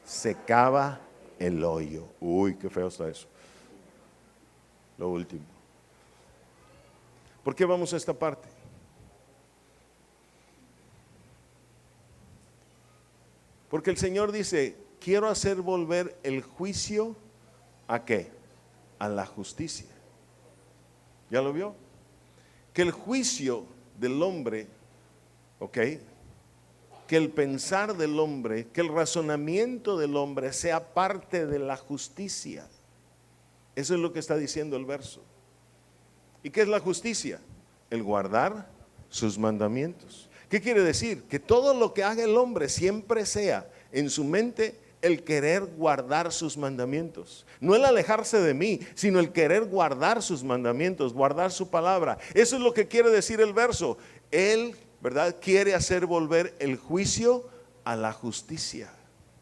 se cava el hoyo. Uy, qué feo está eso. Lo último. ¿Por qué vamos a esta parte? Porque el Señor dice, quiero hacer volver el juicio ¿a qué? A la justicia. ¿Ya lo vio? Que el juicio del hombre, ¿ok? Que el pensar del hombre, que el razonamiento del hombre sea parte de la justicia. Eso es lo que está diciendo el verso. ¿Y qué es la justicia? El guardar sus mandamientos. ¿Qué quiere decir? Que todo lo que haga el hombre siempre sea en su mente el querer guardar sus mandamientos. No el alejarse de mí, sino el querer guardar sus mandamientos, guardar su palabra. Eso es lo que quiere decir el verso. Él, ¿verdad?, quiere hacer volver el juicio a la justicia.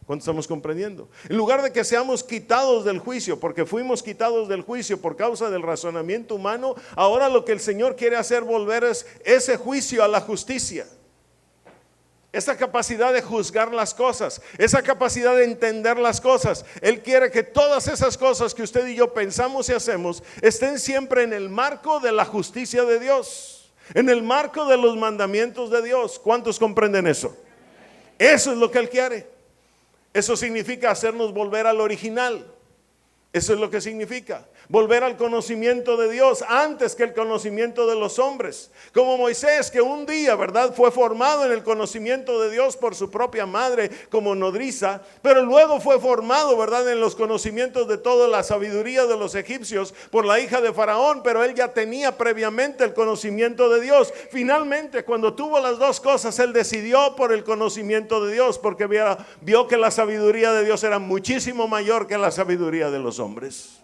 ¿Cuánto estamos comprendiendo? En lugar de que seamos quitados del juicio, porque fuimos quitados del juicio por causa del razonamiento humano, ahora lo que el Señor quiere hacer volver es ese juicio a la justicia. Esa capacidad de juzgar las cosas, esa capacidad de entender las cosas. Él quiere que todas esas cosas que usted y yo pensamos y hacemos estén siempre en el marco de la justicia de Dios, en el marco de los mandamientos de Dios. ¿Cuántos comprenden eso? Eso es lo que Él quiere. Eso significa hacernos volver al original. Eso es lo que significa. Volver al conocimiento de Dios antes que el conocimiento de los hombres. Como Moisés, que un día, ¿verdad?, fue formado en el conocimiento de Dios por su propia madre como nodriza, pero luego fue formado, ¿verdad?, en los conocimientos de toda la sabiduría de los egipcios por la hija de Faraón, pero él ya tenía previamente el conocimiento de Dios. Finalmente, cuando tuvo las dos cosas, él decidió por el conocimiento de Dios, porque vio que la sabiduría de Dios era muchísimo mayor que la sabiduría de los hombres.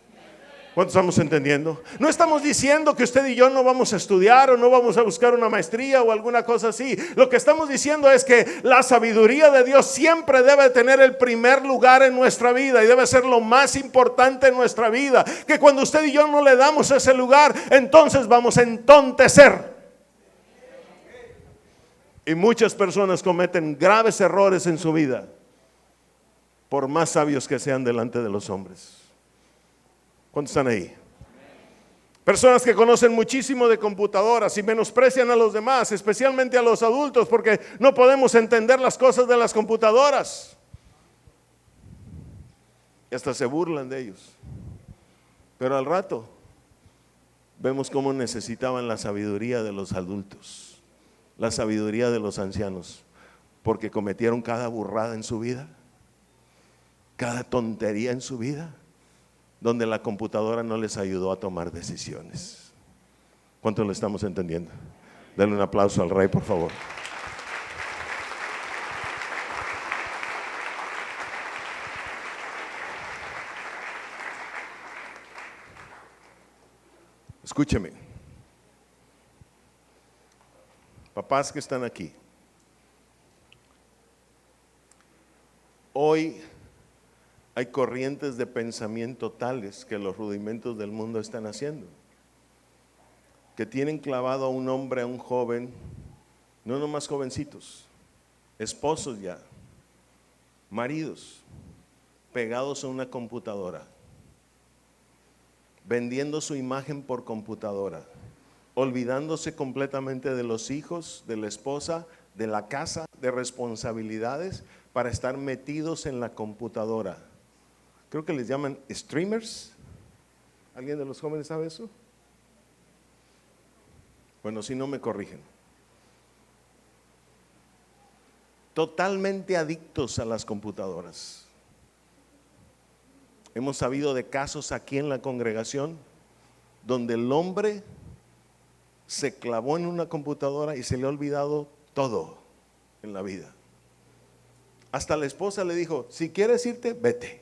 ¿Cuántos estamos entendiendo? No estamos diciendo que usted y yo no vamos a estudiar o no vamos a buscar una maestría o alguna cosa así. Lo que estamos diciendo es que la sabiduría de Dios siempre debe tener el primer lugar en nuestra vida y debe ser lo más importante en nuestra vida. Que cuando usted y yo no le damos ese lugar, entonces vamos a entontecer. Y muchas personas cometen graves errores en su vida, por más sabios que sean delante de los hombres. ¿Cuántos están ahí? Personas que conocen muchísimo de computadoras y menosprecian a los demás, especialmente a los adultos, porque no podemos entender las cosas de las computadoras. Y hasta se burlan de ellos. Pero al rato vemos cómo necesitaban la sabiduría de los adultos, la sabiduría de los ancianos, porque cometieron cada burrada en su vida, cada tontería en su vida, donde la computadora no les ayudó a tomar decisiones. ¿Cuánto lo estamos entendiendo? Denle un aplauso al Rey, por favor. Escúcheme. Papás que están aquí. Hoy hay corrientes de pensamiento tales que los rudimentos del mundo están haciendo, que tienen clavado a un hombre, a un joven, no nomás jovencitos, esposos ya, maridos, pegados a una computadora, vendiendo su imagen por computadora, olvidándose completamente de los hijos, de la esposa, de la casa, de responsabilidades, para estar metidos en la computadora. Creo que les llaman streamers. ¿Alguien de los jóvenes sabe eso? Bueno, si no me corrigen. Totalmente adictos a las computadoras. Hemos sabido de casos aquí en la congregación donde el hombre se clavó en una computadora y se le ha olvidado todo en la vida. Hasta la esposa le dijo: si quieres irte, vete.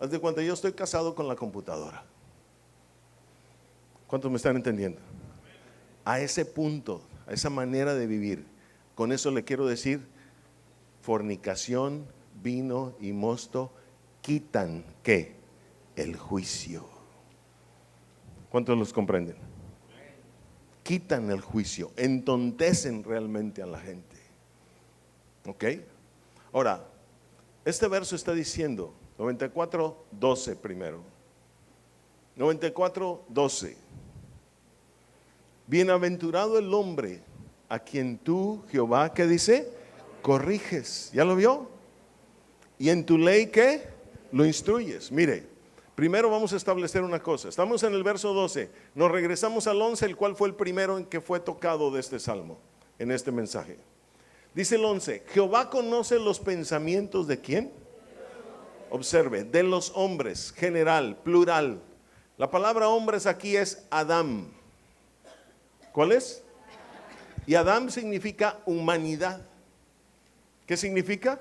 Haz de cuenta, yo estoy casado con la computadora. ¿Cuántos me están entendiendo? A ese punto, a esa manera de vivir. Con eso le quiero decir: fornicación, vino y mosto quitan ¿qué? El juicio. ¿Cuántos los comprenden? Quitan el juicio, entontecen realmente a la gente. ¿Ok? Ahora, este verso está diciendo 94:12 primero. 94:12. Bienaventurado el hombre a quien tú, Jehová, ¿qué dice? Corriges. ¿Ya lo vio? Y en tu ley, ¿qué? Lo instruyes. Mire, primero vamos a establecer una cosa. Estamos en el verso 12. Nos regresamos al 11, el cual fue el primero en que fue tocado de este salmo, en este mensaje. Dice el 11: Jehová conoce los pensamientos ¿de quién? Observe, de los hombres, general, plural. La palabra hombres aquí es Adam. ¿Cuál es? Y Adam significa humanidad. ¿Qué significa?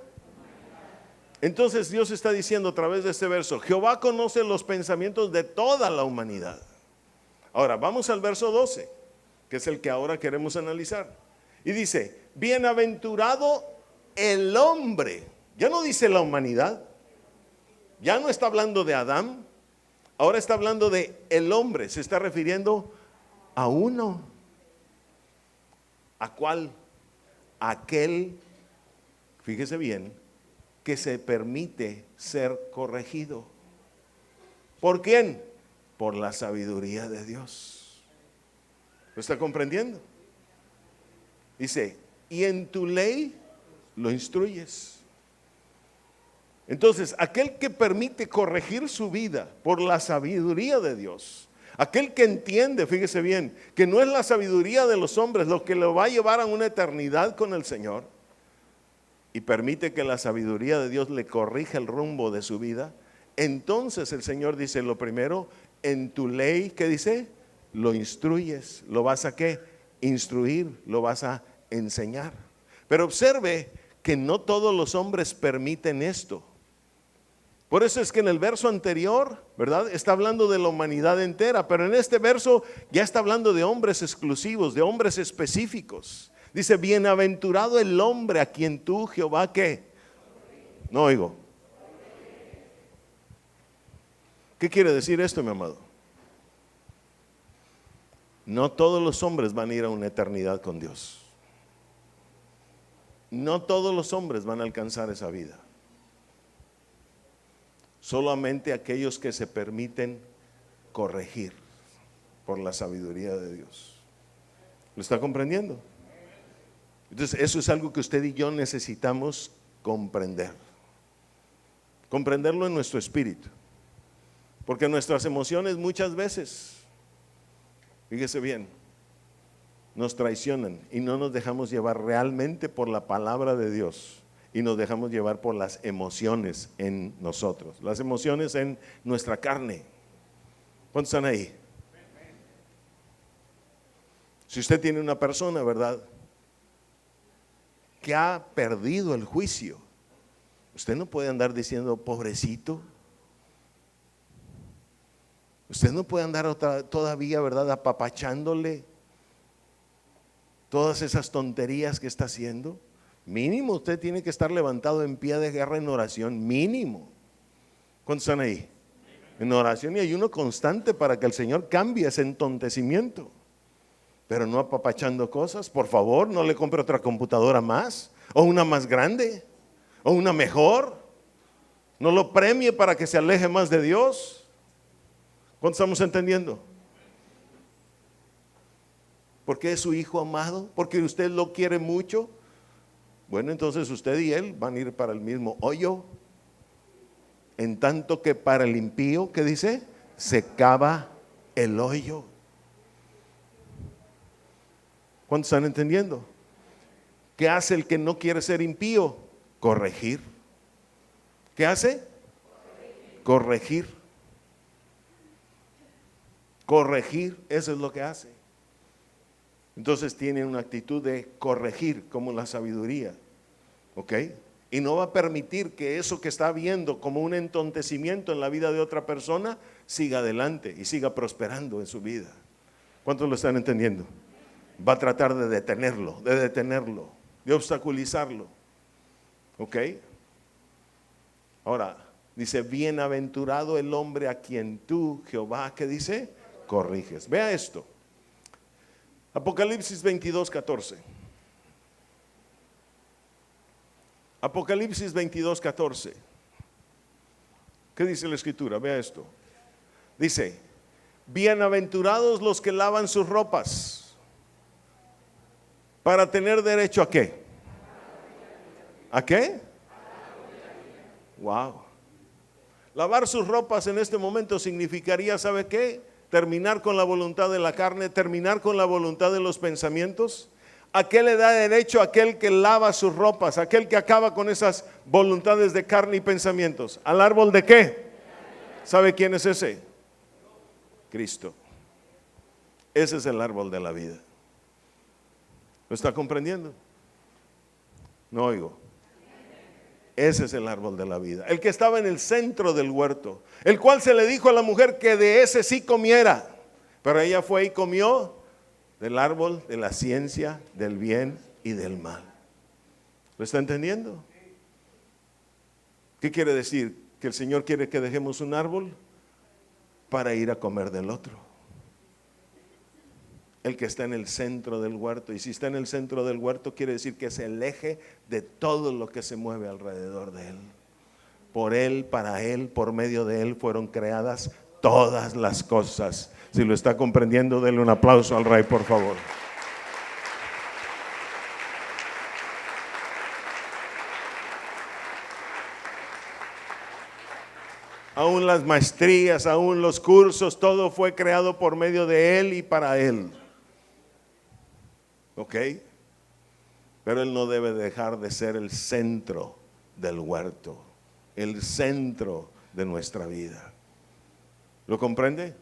Entonces Dios está diciendo a través de este verso: Jehová conoce los pensamientos de toda la humanidad. Ahora vamos al verso 12, que es el que ahora queremos analizar. Y dice: bienaventurado el hombre. Ya no dice la humanidad. Ya no está hablando de Adán. Ahora está hablando de el hombre. Se está refiriendo a uno. ¿A cuál? Aquel, fíjese bien, que se permite ser corregido. ¿Por quién? Por la sabiduría de Dios. ¿Lo está comprendiendo? Dice: y en tu ley lo instruyes. Entonces, aquel que permite corregir su vida por la sabiduría de Dios, aquel que entiende, fíjese bien, que no es la sabiduría de los hombres lo que lo va a llevar a una eternidad con el Señor, y permite que la sabiduría de Dios le corrija el rumbo de su vida, entonces el Señor dice, lo primero, en tu ley, ¿qué dice? Lo instruyes, lo vas a ¿qué? Instruir, lo vas a enseñar. Pero observe que no todos los hombres permiten esto. Por eso es que en el verso anterior, ¿verdad? Está hablando de la humanidad entera, pero en este verso ya está hablando de hombres exclusivos, de hombres específicos. Dice, bienaventurado el hombre a quien tú, Jehová, ¿qué? No oigo. ¿Qué quiere decir esto, mi amado? No todos los hombres van a ir a una eternidad con Dios. No todos los hombres van a alcanzar esa vida. Solamente aquellos que se permiten corregir por la sabiduría de Dios. ¿Lo está comprendiendo? Entonces eso es algo que usted y yo necesitamos comprender. Comprenderlo en nuestro espíritu. Porque nuestras emociones muchas veces, fíjese bien, nos traicionan y no nos dejamos llevar realmente por la palabra de Dios. Y nos dejamos llevar por las emociones en nosotros, las emociones en nuestra carne. ¿Cuántos están ahí? Si usted tiene una persona, ¿verdad?, que ha perdido el juicio, usted no puede andar diciendo pobrecito. Usted no puede andar todavía, ¿verdad?, apapachándole todas esas tonterías que está haciendo. Mínimo usted tiene que estar levantado en pie de guerra en oración, mínimo. ¿Cuántos están ahí? En oración y ayuno constante para que el Señor cambie ese entontecimiento. Pero no apapachando cosas. Por favor, no le compre otra computadora más, o una más grande, o una mejor. No lo premie para que se aleje más de Dios. ¿Cuántos estamos entendiendo? Porque es su hijo amado, porque usted lo quiere mucho. Bueno, entonces usted y él van a ir para el mismo hoyo. En tanto que para el impío, ¿qué dice? Se cava el hoyo. ¿Cuántos están entendiendo? ¿Qué hace el que no quiere ser impío? Corregir. ¿Qué hace? Corregir. Corregir, eso es lo que hace. Entonces tiene una actitud de corregir como la sabiduría, ¿ok? Y no va a permitir que eso que está viendo como un entontecimiento en la vida de otra persona siga adelante y siga prosperando en su vida. ¿Cuántos lo están entendiendo? Va a tratar de detenerlo, de obstaculizarlo, ¿ok? Ahora, dice, bienaventurado el hombre a quien tú, Jehová, ¿qué dice? Corriges. Vea esto. Apocalipsis 22:14. Apocalipsis 22:14. ¿Qué dice la escritura? Vea esto. Dice, bienaventurados los que lavan sus ropas, para tener derecho ¿a qué? ¿A qué? Wow. Lavar sus ropas en este momento significaría, ¿sabe qué? Terminar con la voluntad de la carne, terminar con la voluntad de los pensamientos. ¿A qué le da derecho aquel que lava sus ropas? Aquel que acaba con esas voluntades de carne y pensamientos. ¿Al árbol de qué? ¿Sabe quién es ese? Cristo. Ese es el árbol de la vida. ¿Lo está comprendiendo? No oigo. Ese es el árbol de la vida, el que estaba en el centro del huerto, el cual se le dijo a la mujer que de ese sí comiera, pero ella fue y comió del árbol de la ciencia del bien y del mal. ¿Lo está entendiendo? ¿Qué quiere decir? Que el Señor quiere que dejemos un árbol para ir a comer del otro. El que está en el centro del huerto, y si está en el centro del huerto quiere decir que es el eje de todo lo que se mueve alrededor de él. Por él, para él, por medio de él fueron creadas todas las cosas. Si lo está comprendiendo, denle un aplauso al Rey, por favor. Aún las maestrías, aún los cursos, todo fue creado por medio de Él y para Él. ¿Ok? Pero Él no debe dejar de ser el centro del huerto, el centro de nuestra vida. ¿Lo comprende?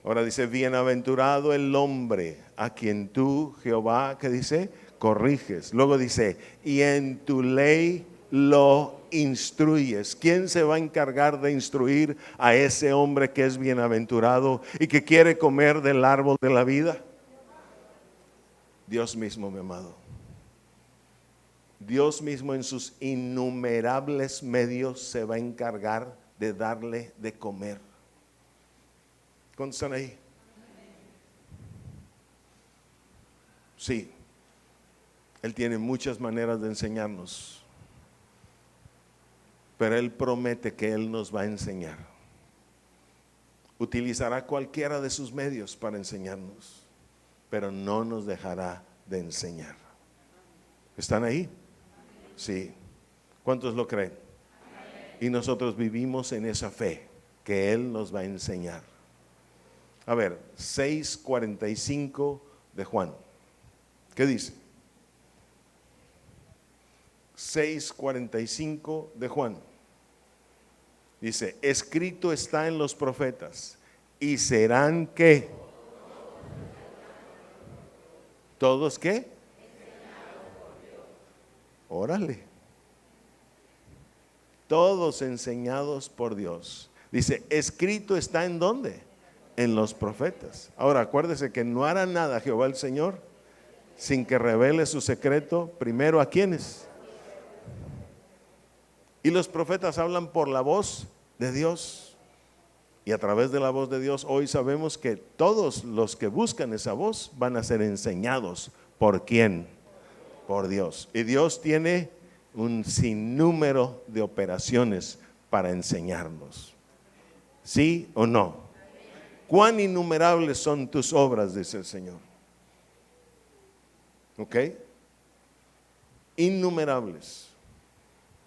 Ahora dice, bienaventurado el hombre a quien tú, Jehová, ¿qué dice? Corriges. Luego dice, y en tu ley lo instruyes. ¿Quién se va a encargar de instruir a ese hombre que es bienaventurado y que quiere comer del árbol de la vida? Dios mismo, mi amado. Dios mismo en sus innumerables medios se va a encargar de darle de comer. ¿Cuántos están ahí? Sí, Él tiene muchas maneras de enseñarnos, pero Él promete que Él nos va a enseñar. Utilizará cualquiera de sus medios para enseñarnos, pero no nos dejará de enseñar. ¿Están ahí? Sí. ¿Cuántos lo creen? Y nosotros vivimos en esa fe que Él nos va a enseñar. A ver, 6:45 de Juan. ¿Qué dice? 6:45 de Juan. Dice, escrito está en los profetas, y serán ¿qué? ¿Todos qué? Órale. Todos enseñados por Dios. Dice, escrito está ¿en dónde? En los profetas. Ahora acuérdese que no hará nada Jehová el Señor sin que revele su secreto primero a quienes. Y los profetas hablan por la voz de Dios. Y a través de la voz de Dios hoy sabemos que todos los que buscan esa voz van a ser enseñados. ¿Por quién? Por Dios. Y Dios tiene un sinnúmero de operaciones para enseñarnos. ¿Sí o no? ¿Cuán innumerables son tus obras? Dice el Señor. ¿Ok? Innumerables.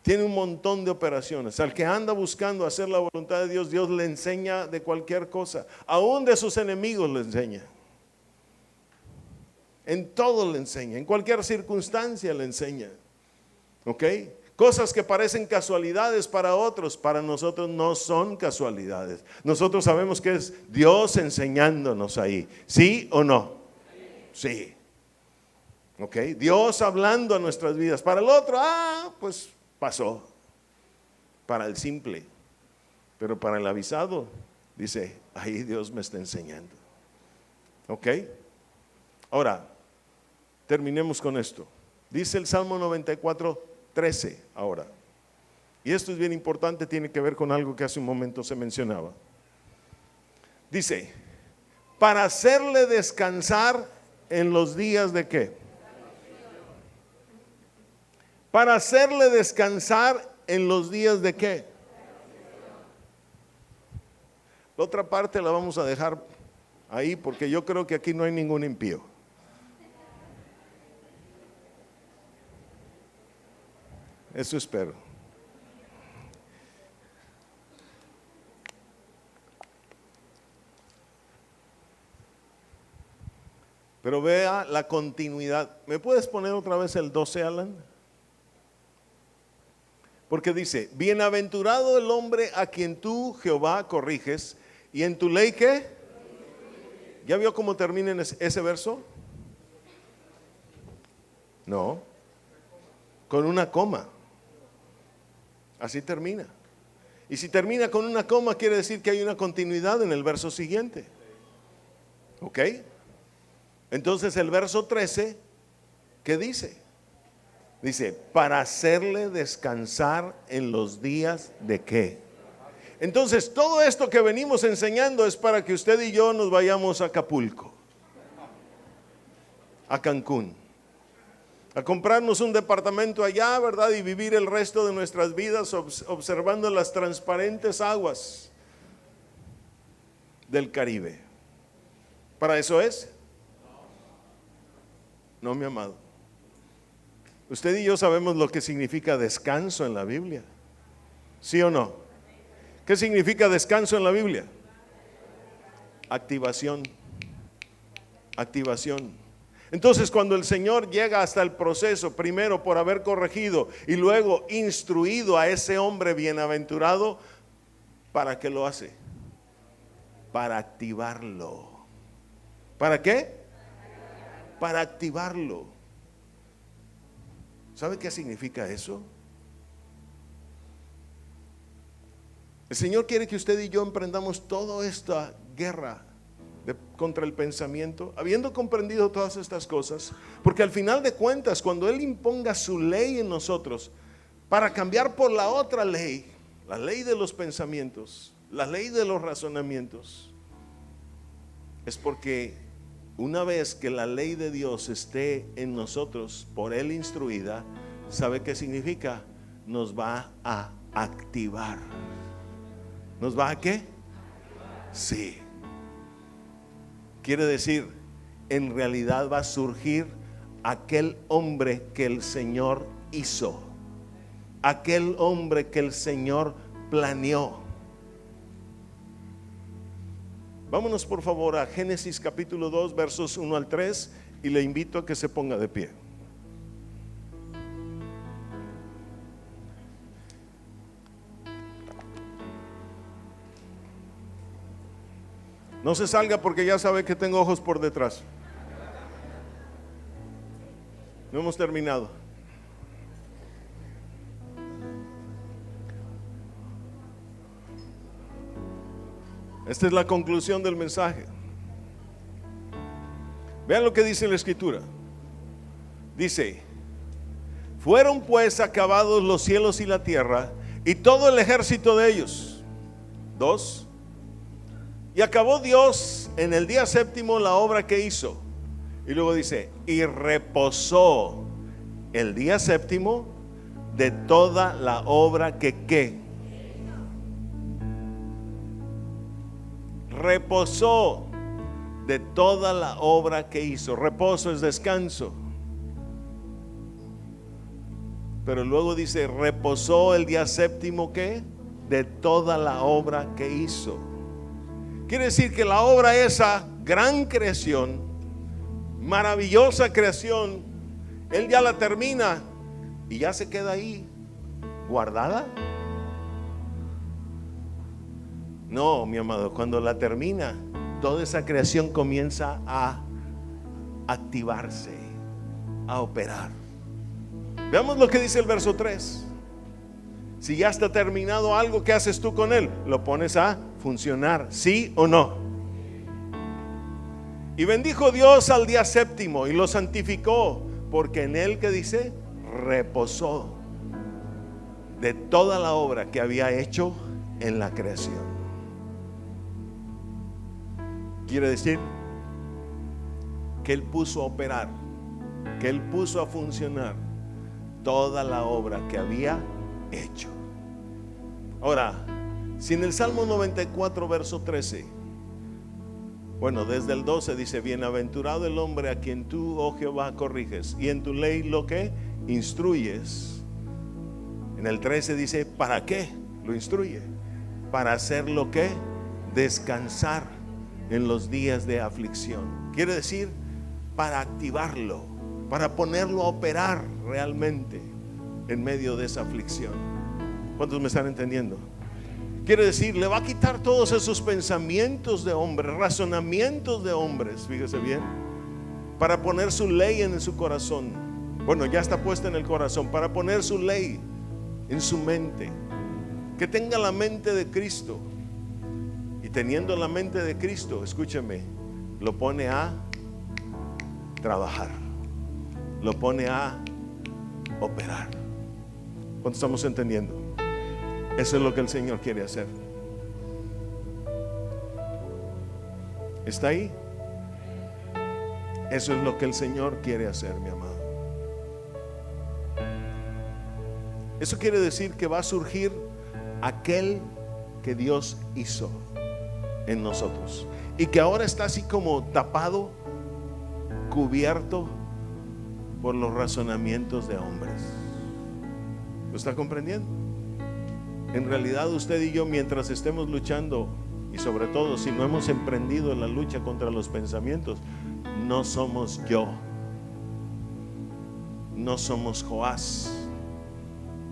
Tiene un montón de operaciones. Al que anda buscando hacer la voluntad de Dios, Dios le enseña de cualquier cosa. Aún de sus enemigos le enseña. En todo le enseña. En cualquier circunstancia le enseña. ¿Ok? Cosas que parecen casualidades para otros, para nosotros no son casualidades. Nosotros sabemos que es Dios enseñándonos ahí. ¿Sí o no? Sí. ¿Ok? Dios hablando a nuestras vidas. Para el otro, pues pasó. Para el simple. Pero para el avisado, dice, ahí Dios me está enseñando. ¿Ok? Ahora, terminemos con esto. Dice el Salmo 94:13 ahora. Y esto es bien importante, tiene que ver con algo que hace un momento se mencionaba. Dice, para hacerle descansar en los días de ¿qué? Para hacerle descansar en los días de ¿qué? La otra parte la vamos a dejar ahí porque yo creo que aquí no hay ningún impío. Eso espero. Pero vea la continuidad. ¿Me puedes poner otra vez el 12, Alan? Porque dice, bienaventurado el hombre a quien tú, Jehová, corriges, y en tu ley ¿qué? ¿Ya vio cómo termina en ese verso? No, con una coma. Así termina. Y si termina con una coma, quiere decir que hay una continuidad en el verso siguiente. ¿Ok? Entonces el verso 13, ¿qué dice? Dice, para hacerle descansar en los días de ¿qué? Entonces todo esto que venimos enseñando es para que usted y yo nos vayamos a Acapulco, a Cancún, a comprarnos un departamento allá, ¿verdad? Y vivir el resto de nuestras vidas observando las transparentes aguas del Caribe. ¿Para eso es? No, mi amado. Usted y yo sabemos lo que significa descanso en la Biblia. ¿Sí o no? ¿Qué significa descanso en la Biblia? Activación. Activación. Entonces, cuando el Señor llega hasta el proceso, primero por haber corregido y luego instruido a ese hombre bienaventurado, ¿para qué lo hace? Para activarlo. ¿Para qué? Para activarlo. ¿Sabe qué significa eso? El Señor quiere que usted y yo emprendamos toda esta guerra contra el pensamiento, habiendo comprendido todas estas cosas, porque al final de cuentas, cuando Él imponga su ley en nosotros, para cambiar por la otra ley, la ley de los pensamientos, la ley de los razonamientos, es porque una vez que la ley de Dios esté en nosotros, por Él instruida, ¿sabe qué significa? Nos va a activar. ¿Nos va a qué? Sí. Quiere decir, en realidad va a surgir aquel hombre que el Señor hizo, aquel hombre que el Señor planeó. Vámonos por favor a Génesis capítulo 2, versos 1 al 3, y le invito a que se ponga de pie. No se salga porque ya sabe que tengo ojos por detrás. No hemos terminado. Esta es la conclusión del mensaje. Vean lo que dice la Escritura. Dice: fueron pues acabados los cielos y la tierra y todo el ejército de ellos. 2. Y acabó Dios en el día séptimo la obra que hizo. Y luego dice: y reposó el día séptimo de toda la obra que ¿qué? Reposó de toda la obra que hizo. Reposo es descanso. Pero luego dice: reposó el día séptimo ¿qué? De toda la obra que hizo. Quiere decir que la obra, esa gran creación, maravillosa creación, Él ya la termina y ya se queda ahí guardada. No, mi amado, cuando la termina, toda esa creación comienza a activarse, a operar. Veamos lo que dice el verso 3. Si ya está terminado algo, ¿qué haces tú con él? Lo pones a funcionar, ¿sí o no? Y bendijo Dios al día séptimo y lo santificó, porque en él, ¿qué dice? Reposó de toda la obra que había hecho en la creación. Quiere decir que Él puso a operar, que Él puso a funcionar toda la obra que había hecho. Ahora, si en el Salmo 94 verso 13, bueno, desde el 12 dice: bienaventurado el hombre a quien tú, oh Jehová, corriges, y en tu ley lo que instruyes. En el 13 dice: ¿para qué lo instruye? Para hacer lo que descansar en los días de aflicción. Quiere decir, para activarlo, para ponerlo a operar realmente en medio de esa aflicción. ¿Cuántos me están entendiendo? Quiere decir, le va a quitar todos esos pensamientos de hombres, razonamientos de hombres, fíjese bien, para poner su ley en su corazón. Bueno, ya está puesta en el corazón, para poner su ley en su mente, que tenga la mente de Cristo. Y teniendo la mente de Cristo, escúcheme, lo pone a trabajar, lo pone a operar. ¿Cuánto estamos entendiendo? Eso es lo que el Señor quiere hacer. ¿Está ahí? Eso es lo que el Señor quiere hacer, mi amado. Eso quiere decir que va a surgir aquel que Dios hizo en nosotros y que ahora está así como tapado, cubierto por los razonamientos de hombres. ¿Lo está comprendiendo? En realidad usted y yo, mientras estemos luchando, y sobre todo si no hemos emprendido la lucha contra los pensamientos, no somos yo, no somos Joás,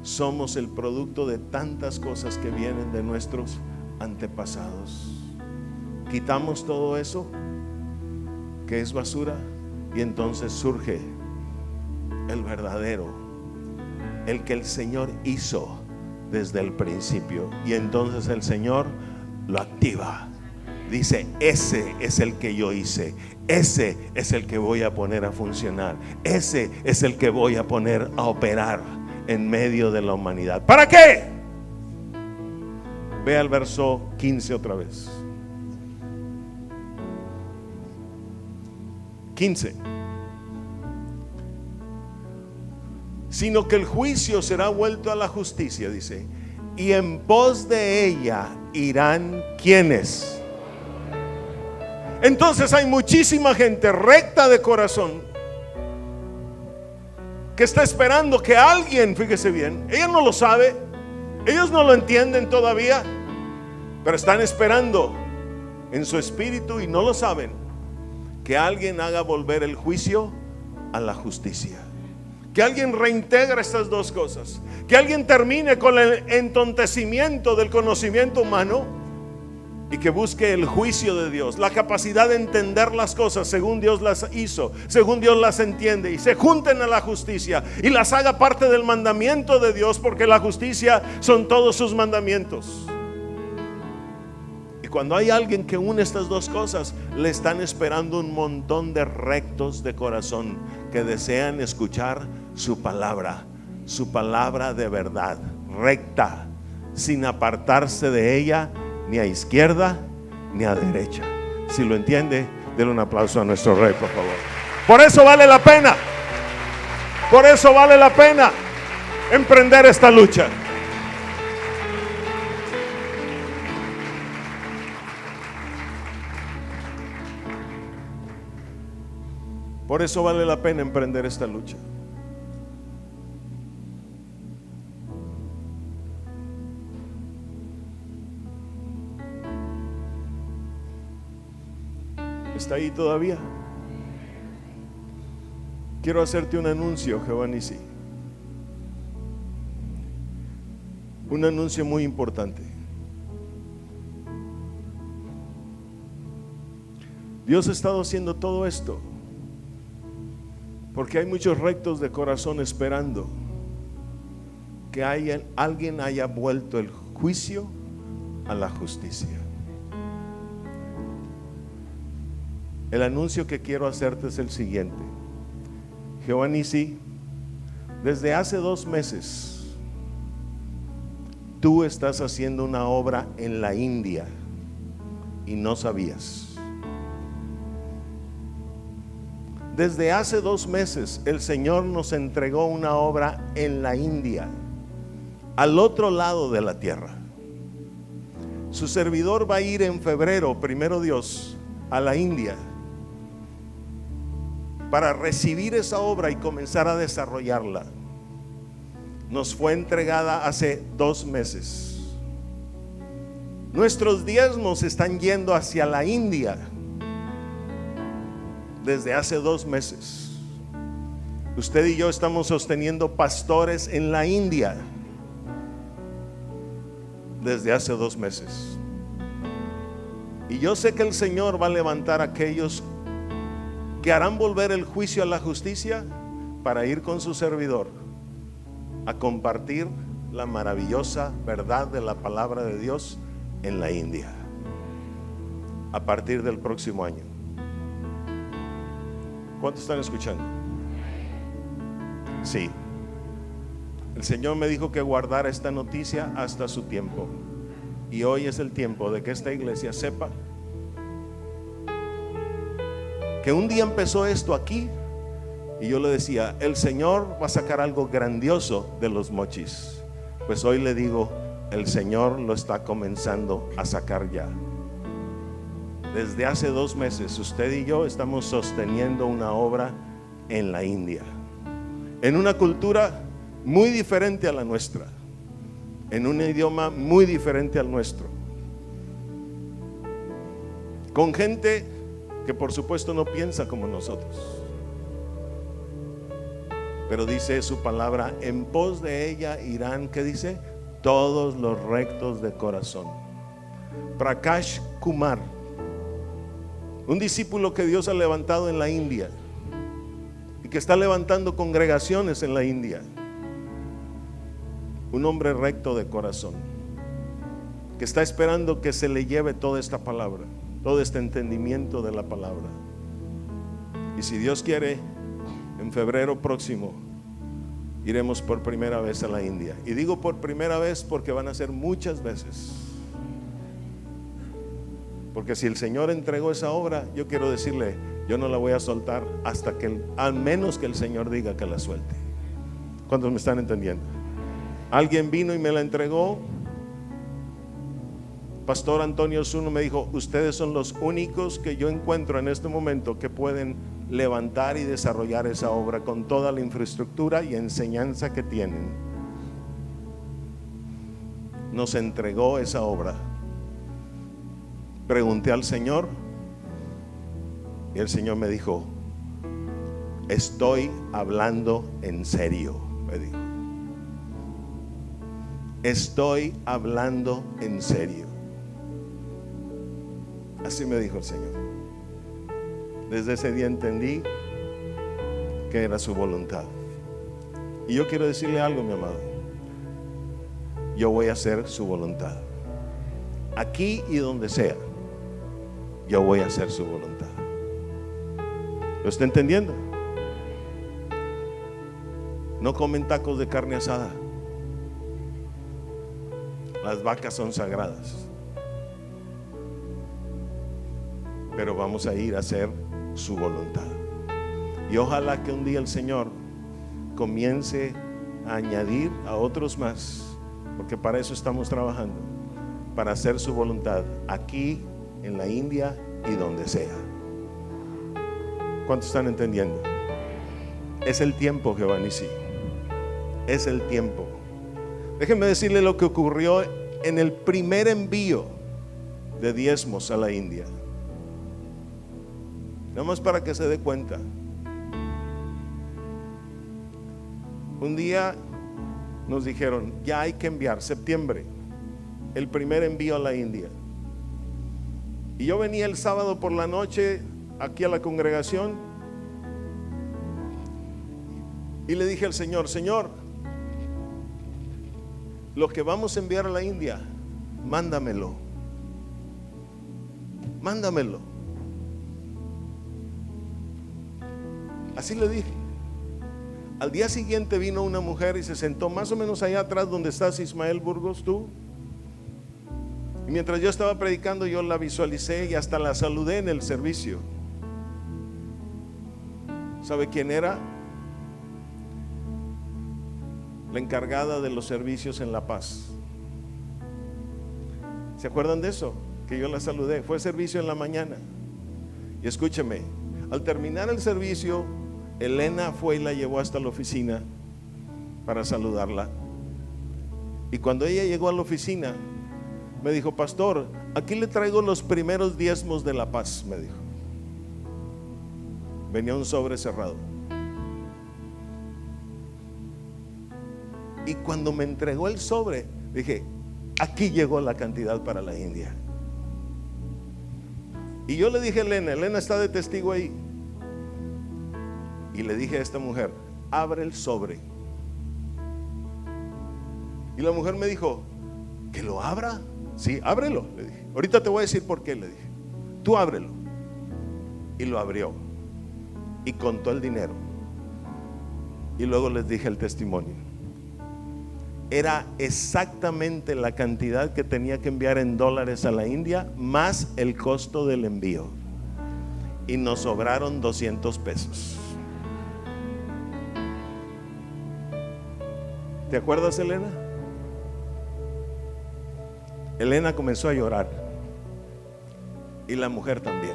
somos el producto de tantas cosas que vienen de nuestros antepasados. Quitamos todo eso que es basura y entonces surge el verdadero, el que el Señor hizo desde el principio, y entonces el Señor lo activa. Dice: ese es el que yo hice, ese es el que voy a poner a funcionar, ese es el que voy a poner a operar en medio de la humanidad. ¿Para qué? Ve al verso 15 otra vez. 15. Sino que el juicio será vuelto a la justicia, dice, y en pos de ella irán ¿quiénes? Entonces hay muchísima gente recta de corazón que está esperando que alguien, fíjese bien, ella no lo sabe, ellos no lo entienden todavía, pero están esperando en su espíritu, y no lo saben, que alguien haga volver el juicio a la justicia. Que alguien reintegre estas dos cosas, que alguien termine con el entontecimiento del conocimiento humano y que busque el juicio de Dios, la capacidad de entender las cosas según Dios las hizo, según Dios las entiende, y se junten a la justicia y las haga parte del mandamiento de Dios, porque la justicia son todos sus mandamientos. Y cuando hay alguien que une estas dos cosas, le están esperando un montón de rectos de corazón que desean escuchar su palabra de verdad, recta, sin apartarse de ella ni a izquierda ni a derecha. Si lo entiende, denle un aplauso a nuestro Rey, por favor. Por eso vale la pena, por eso vale la pena emprender esta lucha. Por eso vale la pena emprender esta lucha. ¿Está ahí todavía? Quiero hacerte un anuncio, Giovanni. Un anuncio muy importante. Dios ha estado haciendo todo esto porque hay muchos rectos de corazón esperando que alguien haya vuelto el juicio a la justicia. El anuncio que quiero hacerte es el siguiente. Giovanni, desde hace 2 meses tú estás haciendo una obra en la India y no sabías. Desde hace 2 meses el Señor nos entregó una obra en la India, al otro lado de la tierra. Su servidor va a ir en febrero, primero Dios, a la India para recibir esa obra y comenzar a desarrollarla. Nos fue entregada hace 2 meses. Nuestros diezmos están yendo hacia la India desde hace 2 meses. Usted y yo estamos sosteniendo pastores en la India desde hace 2 meses. Y yo sé que el Señor va a levantar a aquellos que harán volver el juicio a la justicia para ir con su servidor a compartir la maravillosa verdad de la palabra de Dios en la India a partir del próximo año. ¿Cuántos están escuchando? Sí. El Señor me dijo que guardara esta noticia hasta su tiempo, y hoy es el tiempo de que esta iglesia sepa que un día empezó esto aquí, y yo le decía: el Señor va a sacar algo grandioso de los mochis. Pues hoy le digo: el Señor lo está comenzando a sacar ya. Desde hace 2 meses usted y yo estamos sosteniendo una obra en la India, en una cultura muy diferente a la nuestra. en un idioma muy diferente al nuestro, con gente que por supuesto no piensa como nosotros, pero dice su palabra: en pos de ella irán, ¿qué dice? Todos los rectos de corazón. Prakash Kumar, un discípulo que Dios ha levantado en la India y que está levantando congregaciones en la India. Un hombre recto de corazón que está esperando que se le lleve toda esta palabra, todo este entendimiento de la palabra. Y si Dios quiere, en febrero próximo iremos por primera vez a la India. Y digo por primera vez porque van a ser muchas veces. Porque si el Señor entregó esa obra, yo quiero decirle, yo no la voy a soltar hasta que, al menos que el Señor diga que la suelte. ¿Cuántos me están entendiendo? Alguien vino y me la entregó. Pastor Antonio Zuno me dijo: ustedes son los únicos que yo encuentro en este momento que pueden levantar y desarrollar esa obra con toda la infraestructura y enseñanza que tienen. Nos entregó esa obra. Pregunté al Señor y el Señor me dijo: estoy hablando en serio, me dijo. Estoy hablando en serio. Así me dijo el Señor. Desde ese día entendí que era su voluntad. Y yo quiero decirle algo, mi amado. Yo voy a hacer su voluntad. Aquí y donde sea, yo voy a hacer su voluntad. ¿Lo está entendiendo? No comen tacos de carne asada. Las vacas son sagradas. Pero vamos a ir a hacer su voluntad. Y ojalá que un día el Señor comience a añadir a otros más, porque para eso estamos trabajando, para hacer su voluntad aquí, en la India y donde sea. ¿Cuántos están entendiendo? Es el tiempo, Giovanni, es el tiempo. Déjenme decirle lo que ocurrió en el primer envío de diezmos a la India. Nada más para que se dé cuenta. Un día nos dijeron: ya hay que enviar, septiembre, el primer envío a la India. Y yo venía el sábado por la noche aquí a la congregación y le dije al Señor: Señor, lo que vamos a enviar a la India, mándamelo. Mándamelo. Así le dije. Al día siguiente vino una mujer y se sentó más o menos allá atrás donde estás, Ismael Burgos, tú. Y mientras yo estaba predicando, yo la visualicé y hasta la saludé en el servicio. ¿Sabe quién era? La encargada de los servicios en La Paz. ¿Se acuerdan de eso? Que yo la saludé. Fue servicio en la mañana. Y escúcheme, al terminar el servicio, Elena fue y la llevó hasta la oficina para saludarla. Y cuando ella llegó a la oficina, me dijo: pastor, aquí le traigo los primeros diezmos de La Paz, me dijo. Venía un sobre cerrado. Y cuando me entregó el sobre, dije: aquí llegó la cantidad para la India. Y yo le dije a Elena, Elena está de testigo ahí, y le dije a esta mujer: abre el sobre. Y la mujer me dijo: ¿que lo abra? Sí, ábrelo, le dije. Ahorita te voy a decir por qué, le dije. Tú ábrelo. Y lo abrió y contó el dinero. Y luego les dije el testimonio. Era exactamente la cantidad que tenía que enviar en dólares a la India, más el costo del envío. Y nos sobraron 200 pesos. ¿Te acuerdas, Elena? Elena comenzó a llorar. Y la mujer también.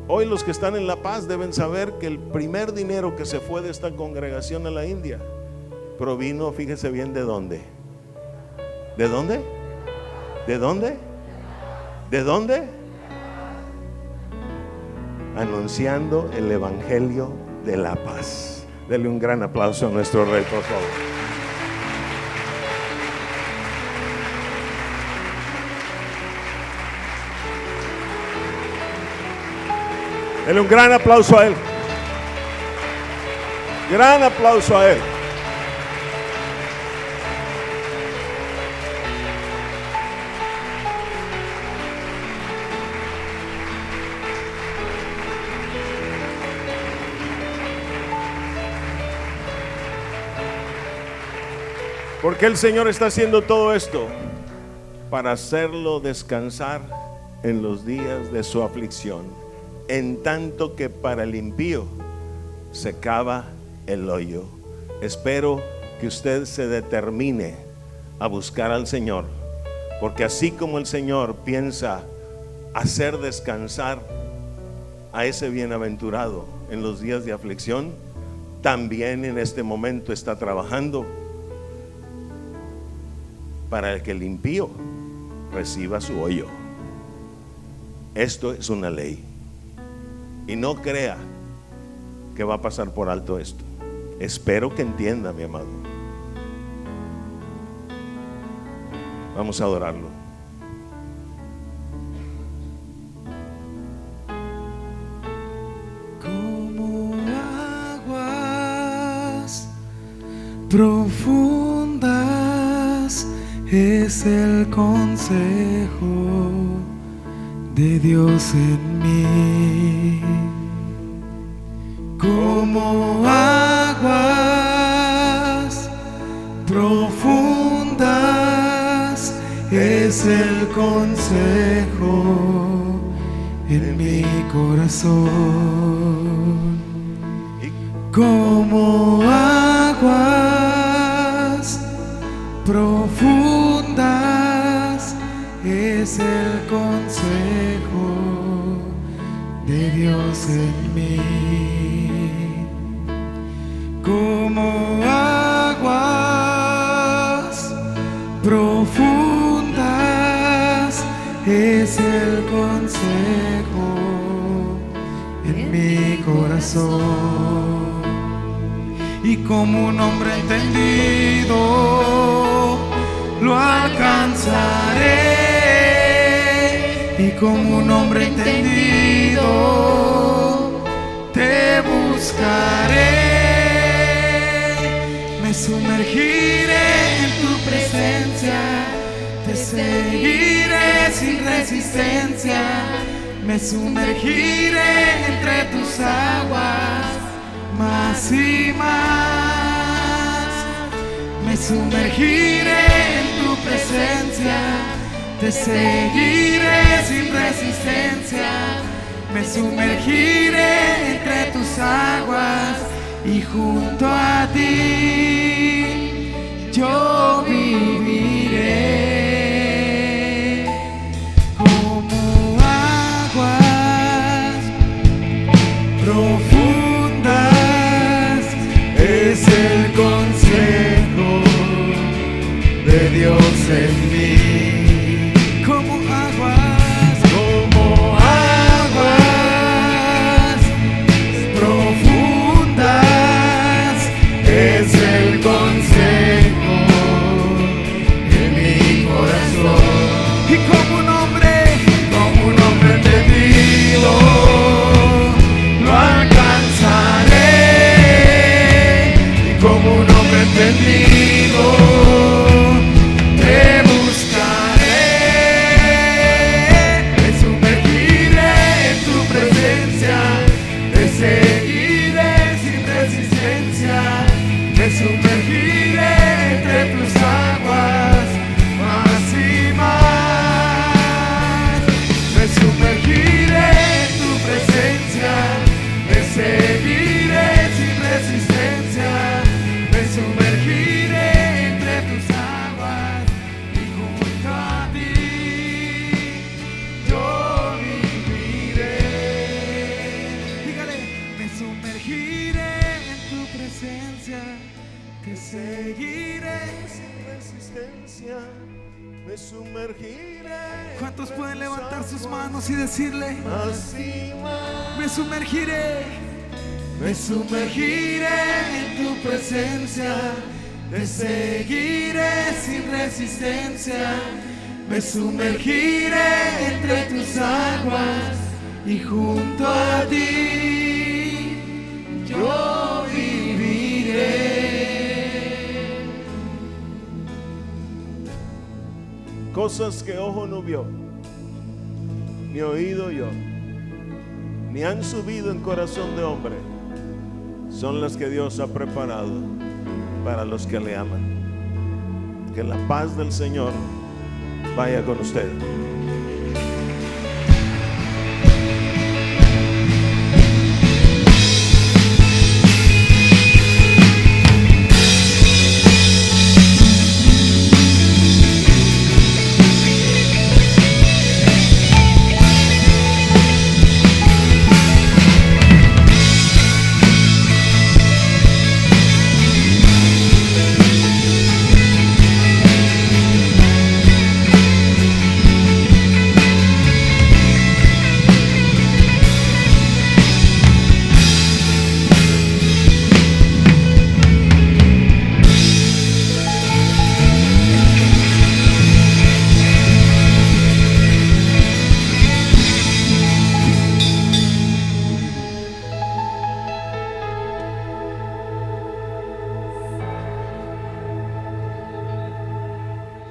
Hoy los que están en La Paz deben saber que el primer dinero que se fue de esta congregación a la India provino, fíjese bien de dónde, ¿De dónde? ¿De dónde? ¿De dónde? Anunciando el evangelio de la paz. Dele un gran aplauso a nuestro Rey, por favor. Dele un gran aplauso a Él. Gran aplauso a Él. Porque el Señor está haciendo todo esto para hacerlo descansar en los días de su aflicción, en tanto que para el impío se cava el hoyo. Espero que usted se determine a buscar al Señor, porque así como el Señor piensa hacer descansar a ese bienaventurado en los días de aflicción, también en este momento está trabajando para que el impío reciba su hoyo. Esto es una ley, y no crea que va a pasar por alto esto. Espero que entienda, mi amado. Vamos a adorarlo. Como aguas profundas es el consejo de Dios en mí. Como aguas profundas es el consejo en mi corazón. Como aguas profundas es el consejo de Dios en mí. Como aguas profundas es el consejo en mi corazón. Y como un hombre entendido lo alcanzaré, y como un hombre entendido te buscaré. Me sumergiré en tu presencia, te seguiré sin resistencia. Me sumergiré entre tus aguas, más y más. Me sumergiré en tu presencia, te seguiré sin resistencia. Me sumergiré entre tus aguas y junto a ti yo viviré. Como aguas profundas es el consejo de Dios en mí. Como aguas profundas sus manos y decirle: más y más. me sumergiré en tu presencia, te seguiré sin resistencia, me sumergiré entre tus aguas y junto a ti yo viviré. Cosas que ojo no vio, ni oído yo, ni han subido en corazón de hombre, son las que Dios ha preparado para los que le aman. Que la paz del Señor vaya con ustedes.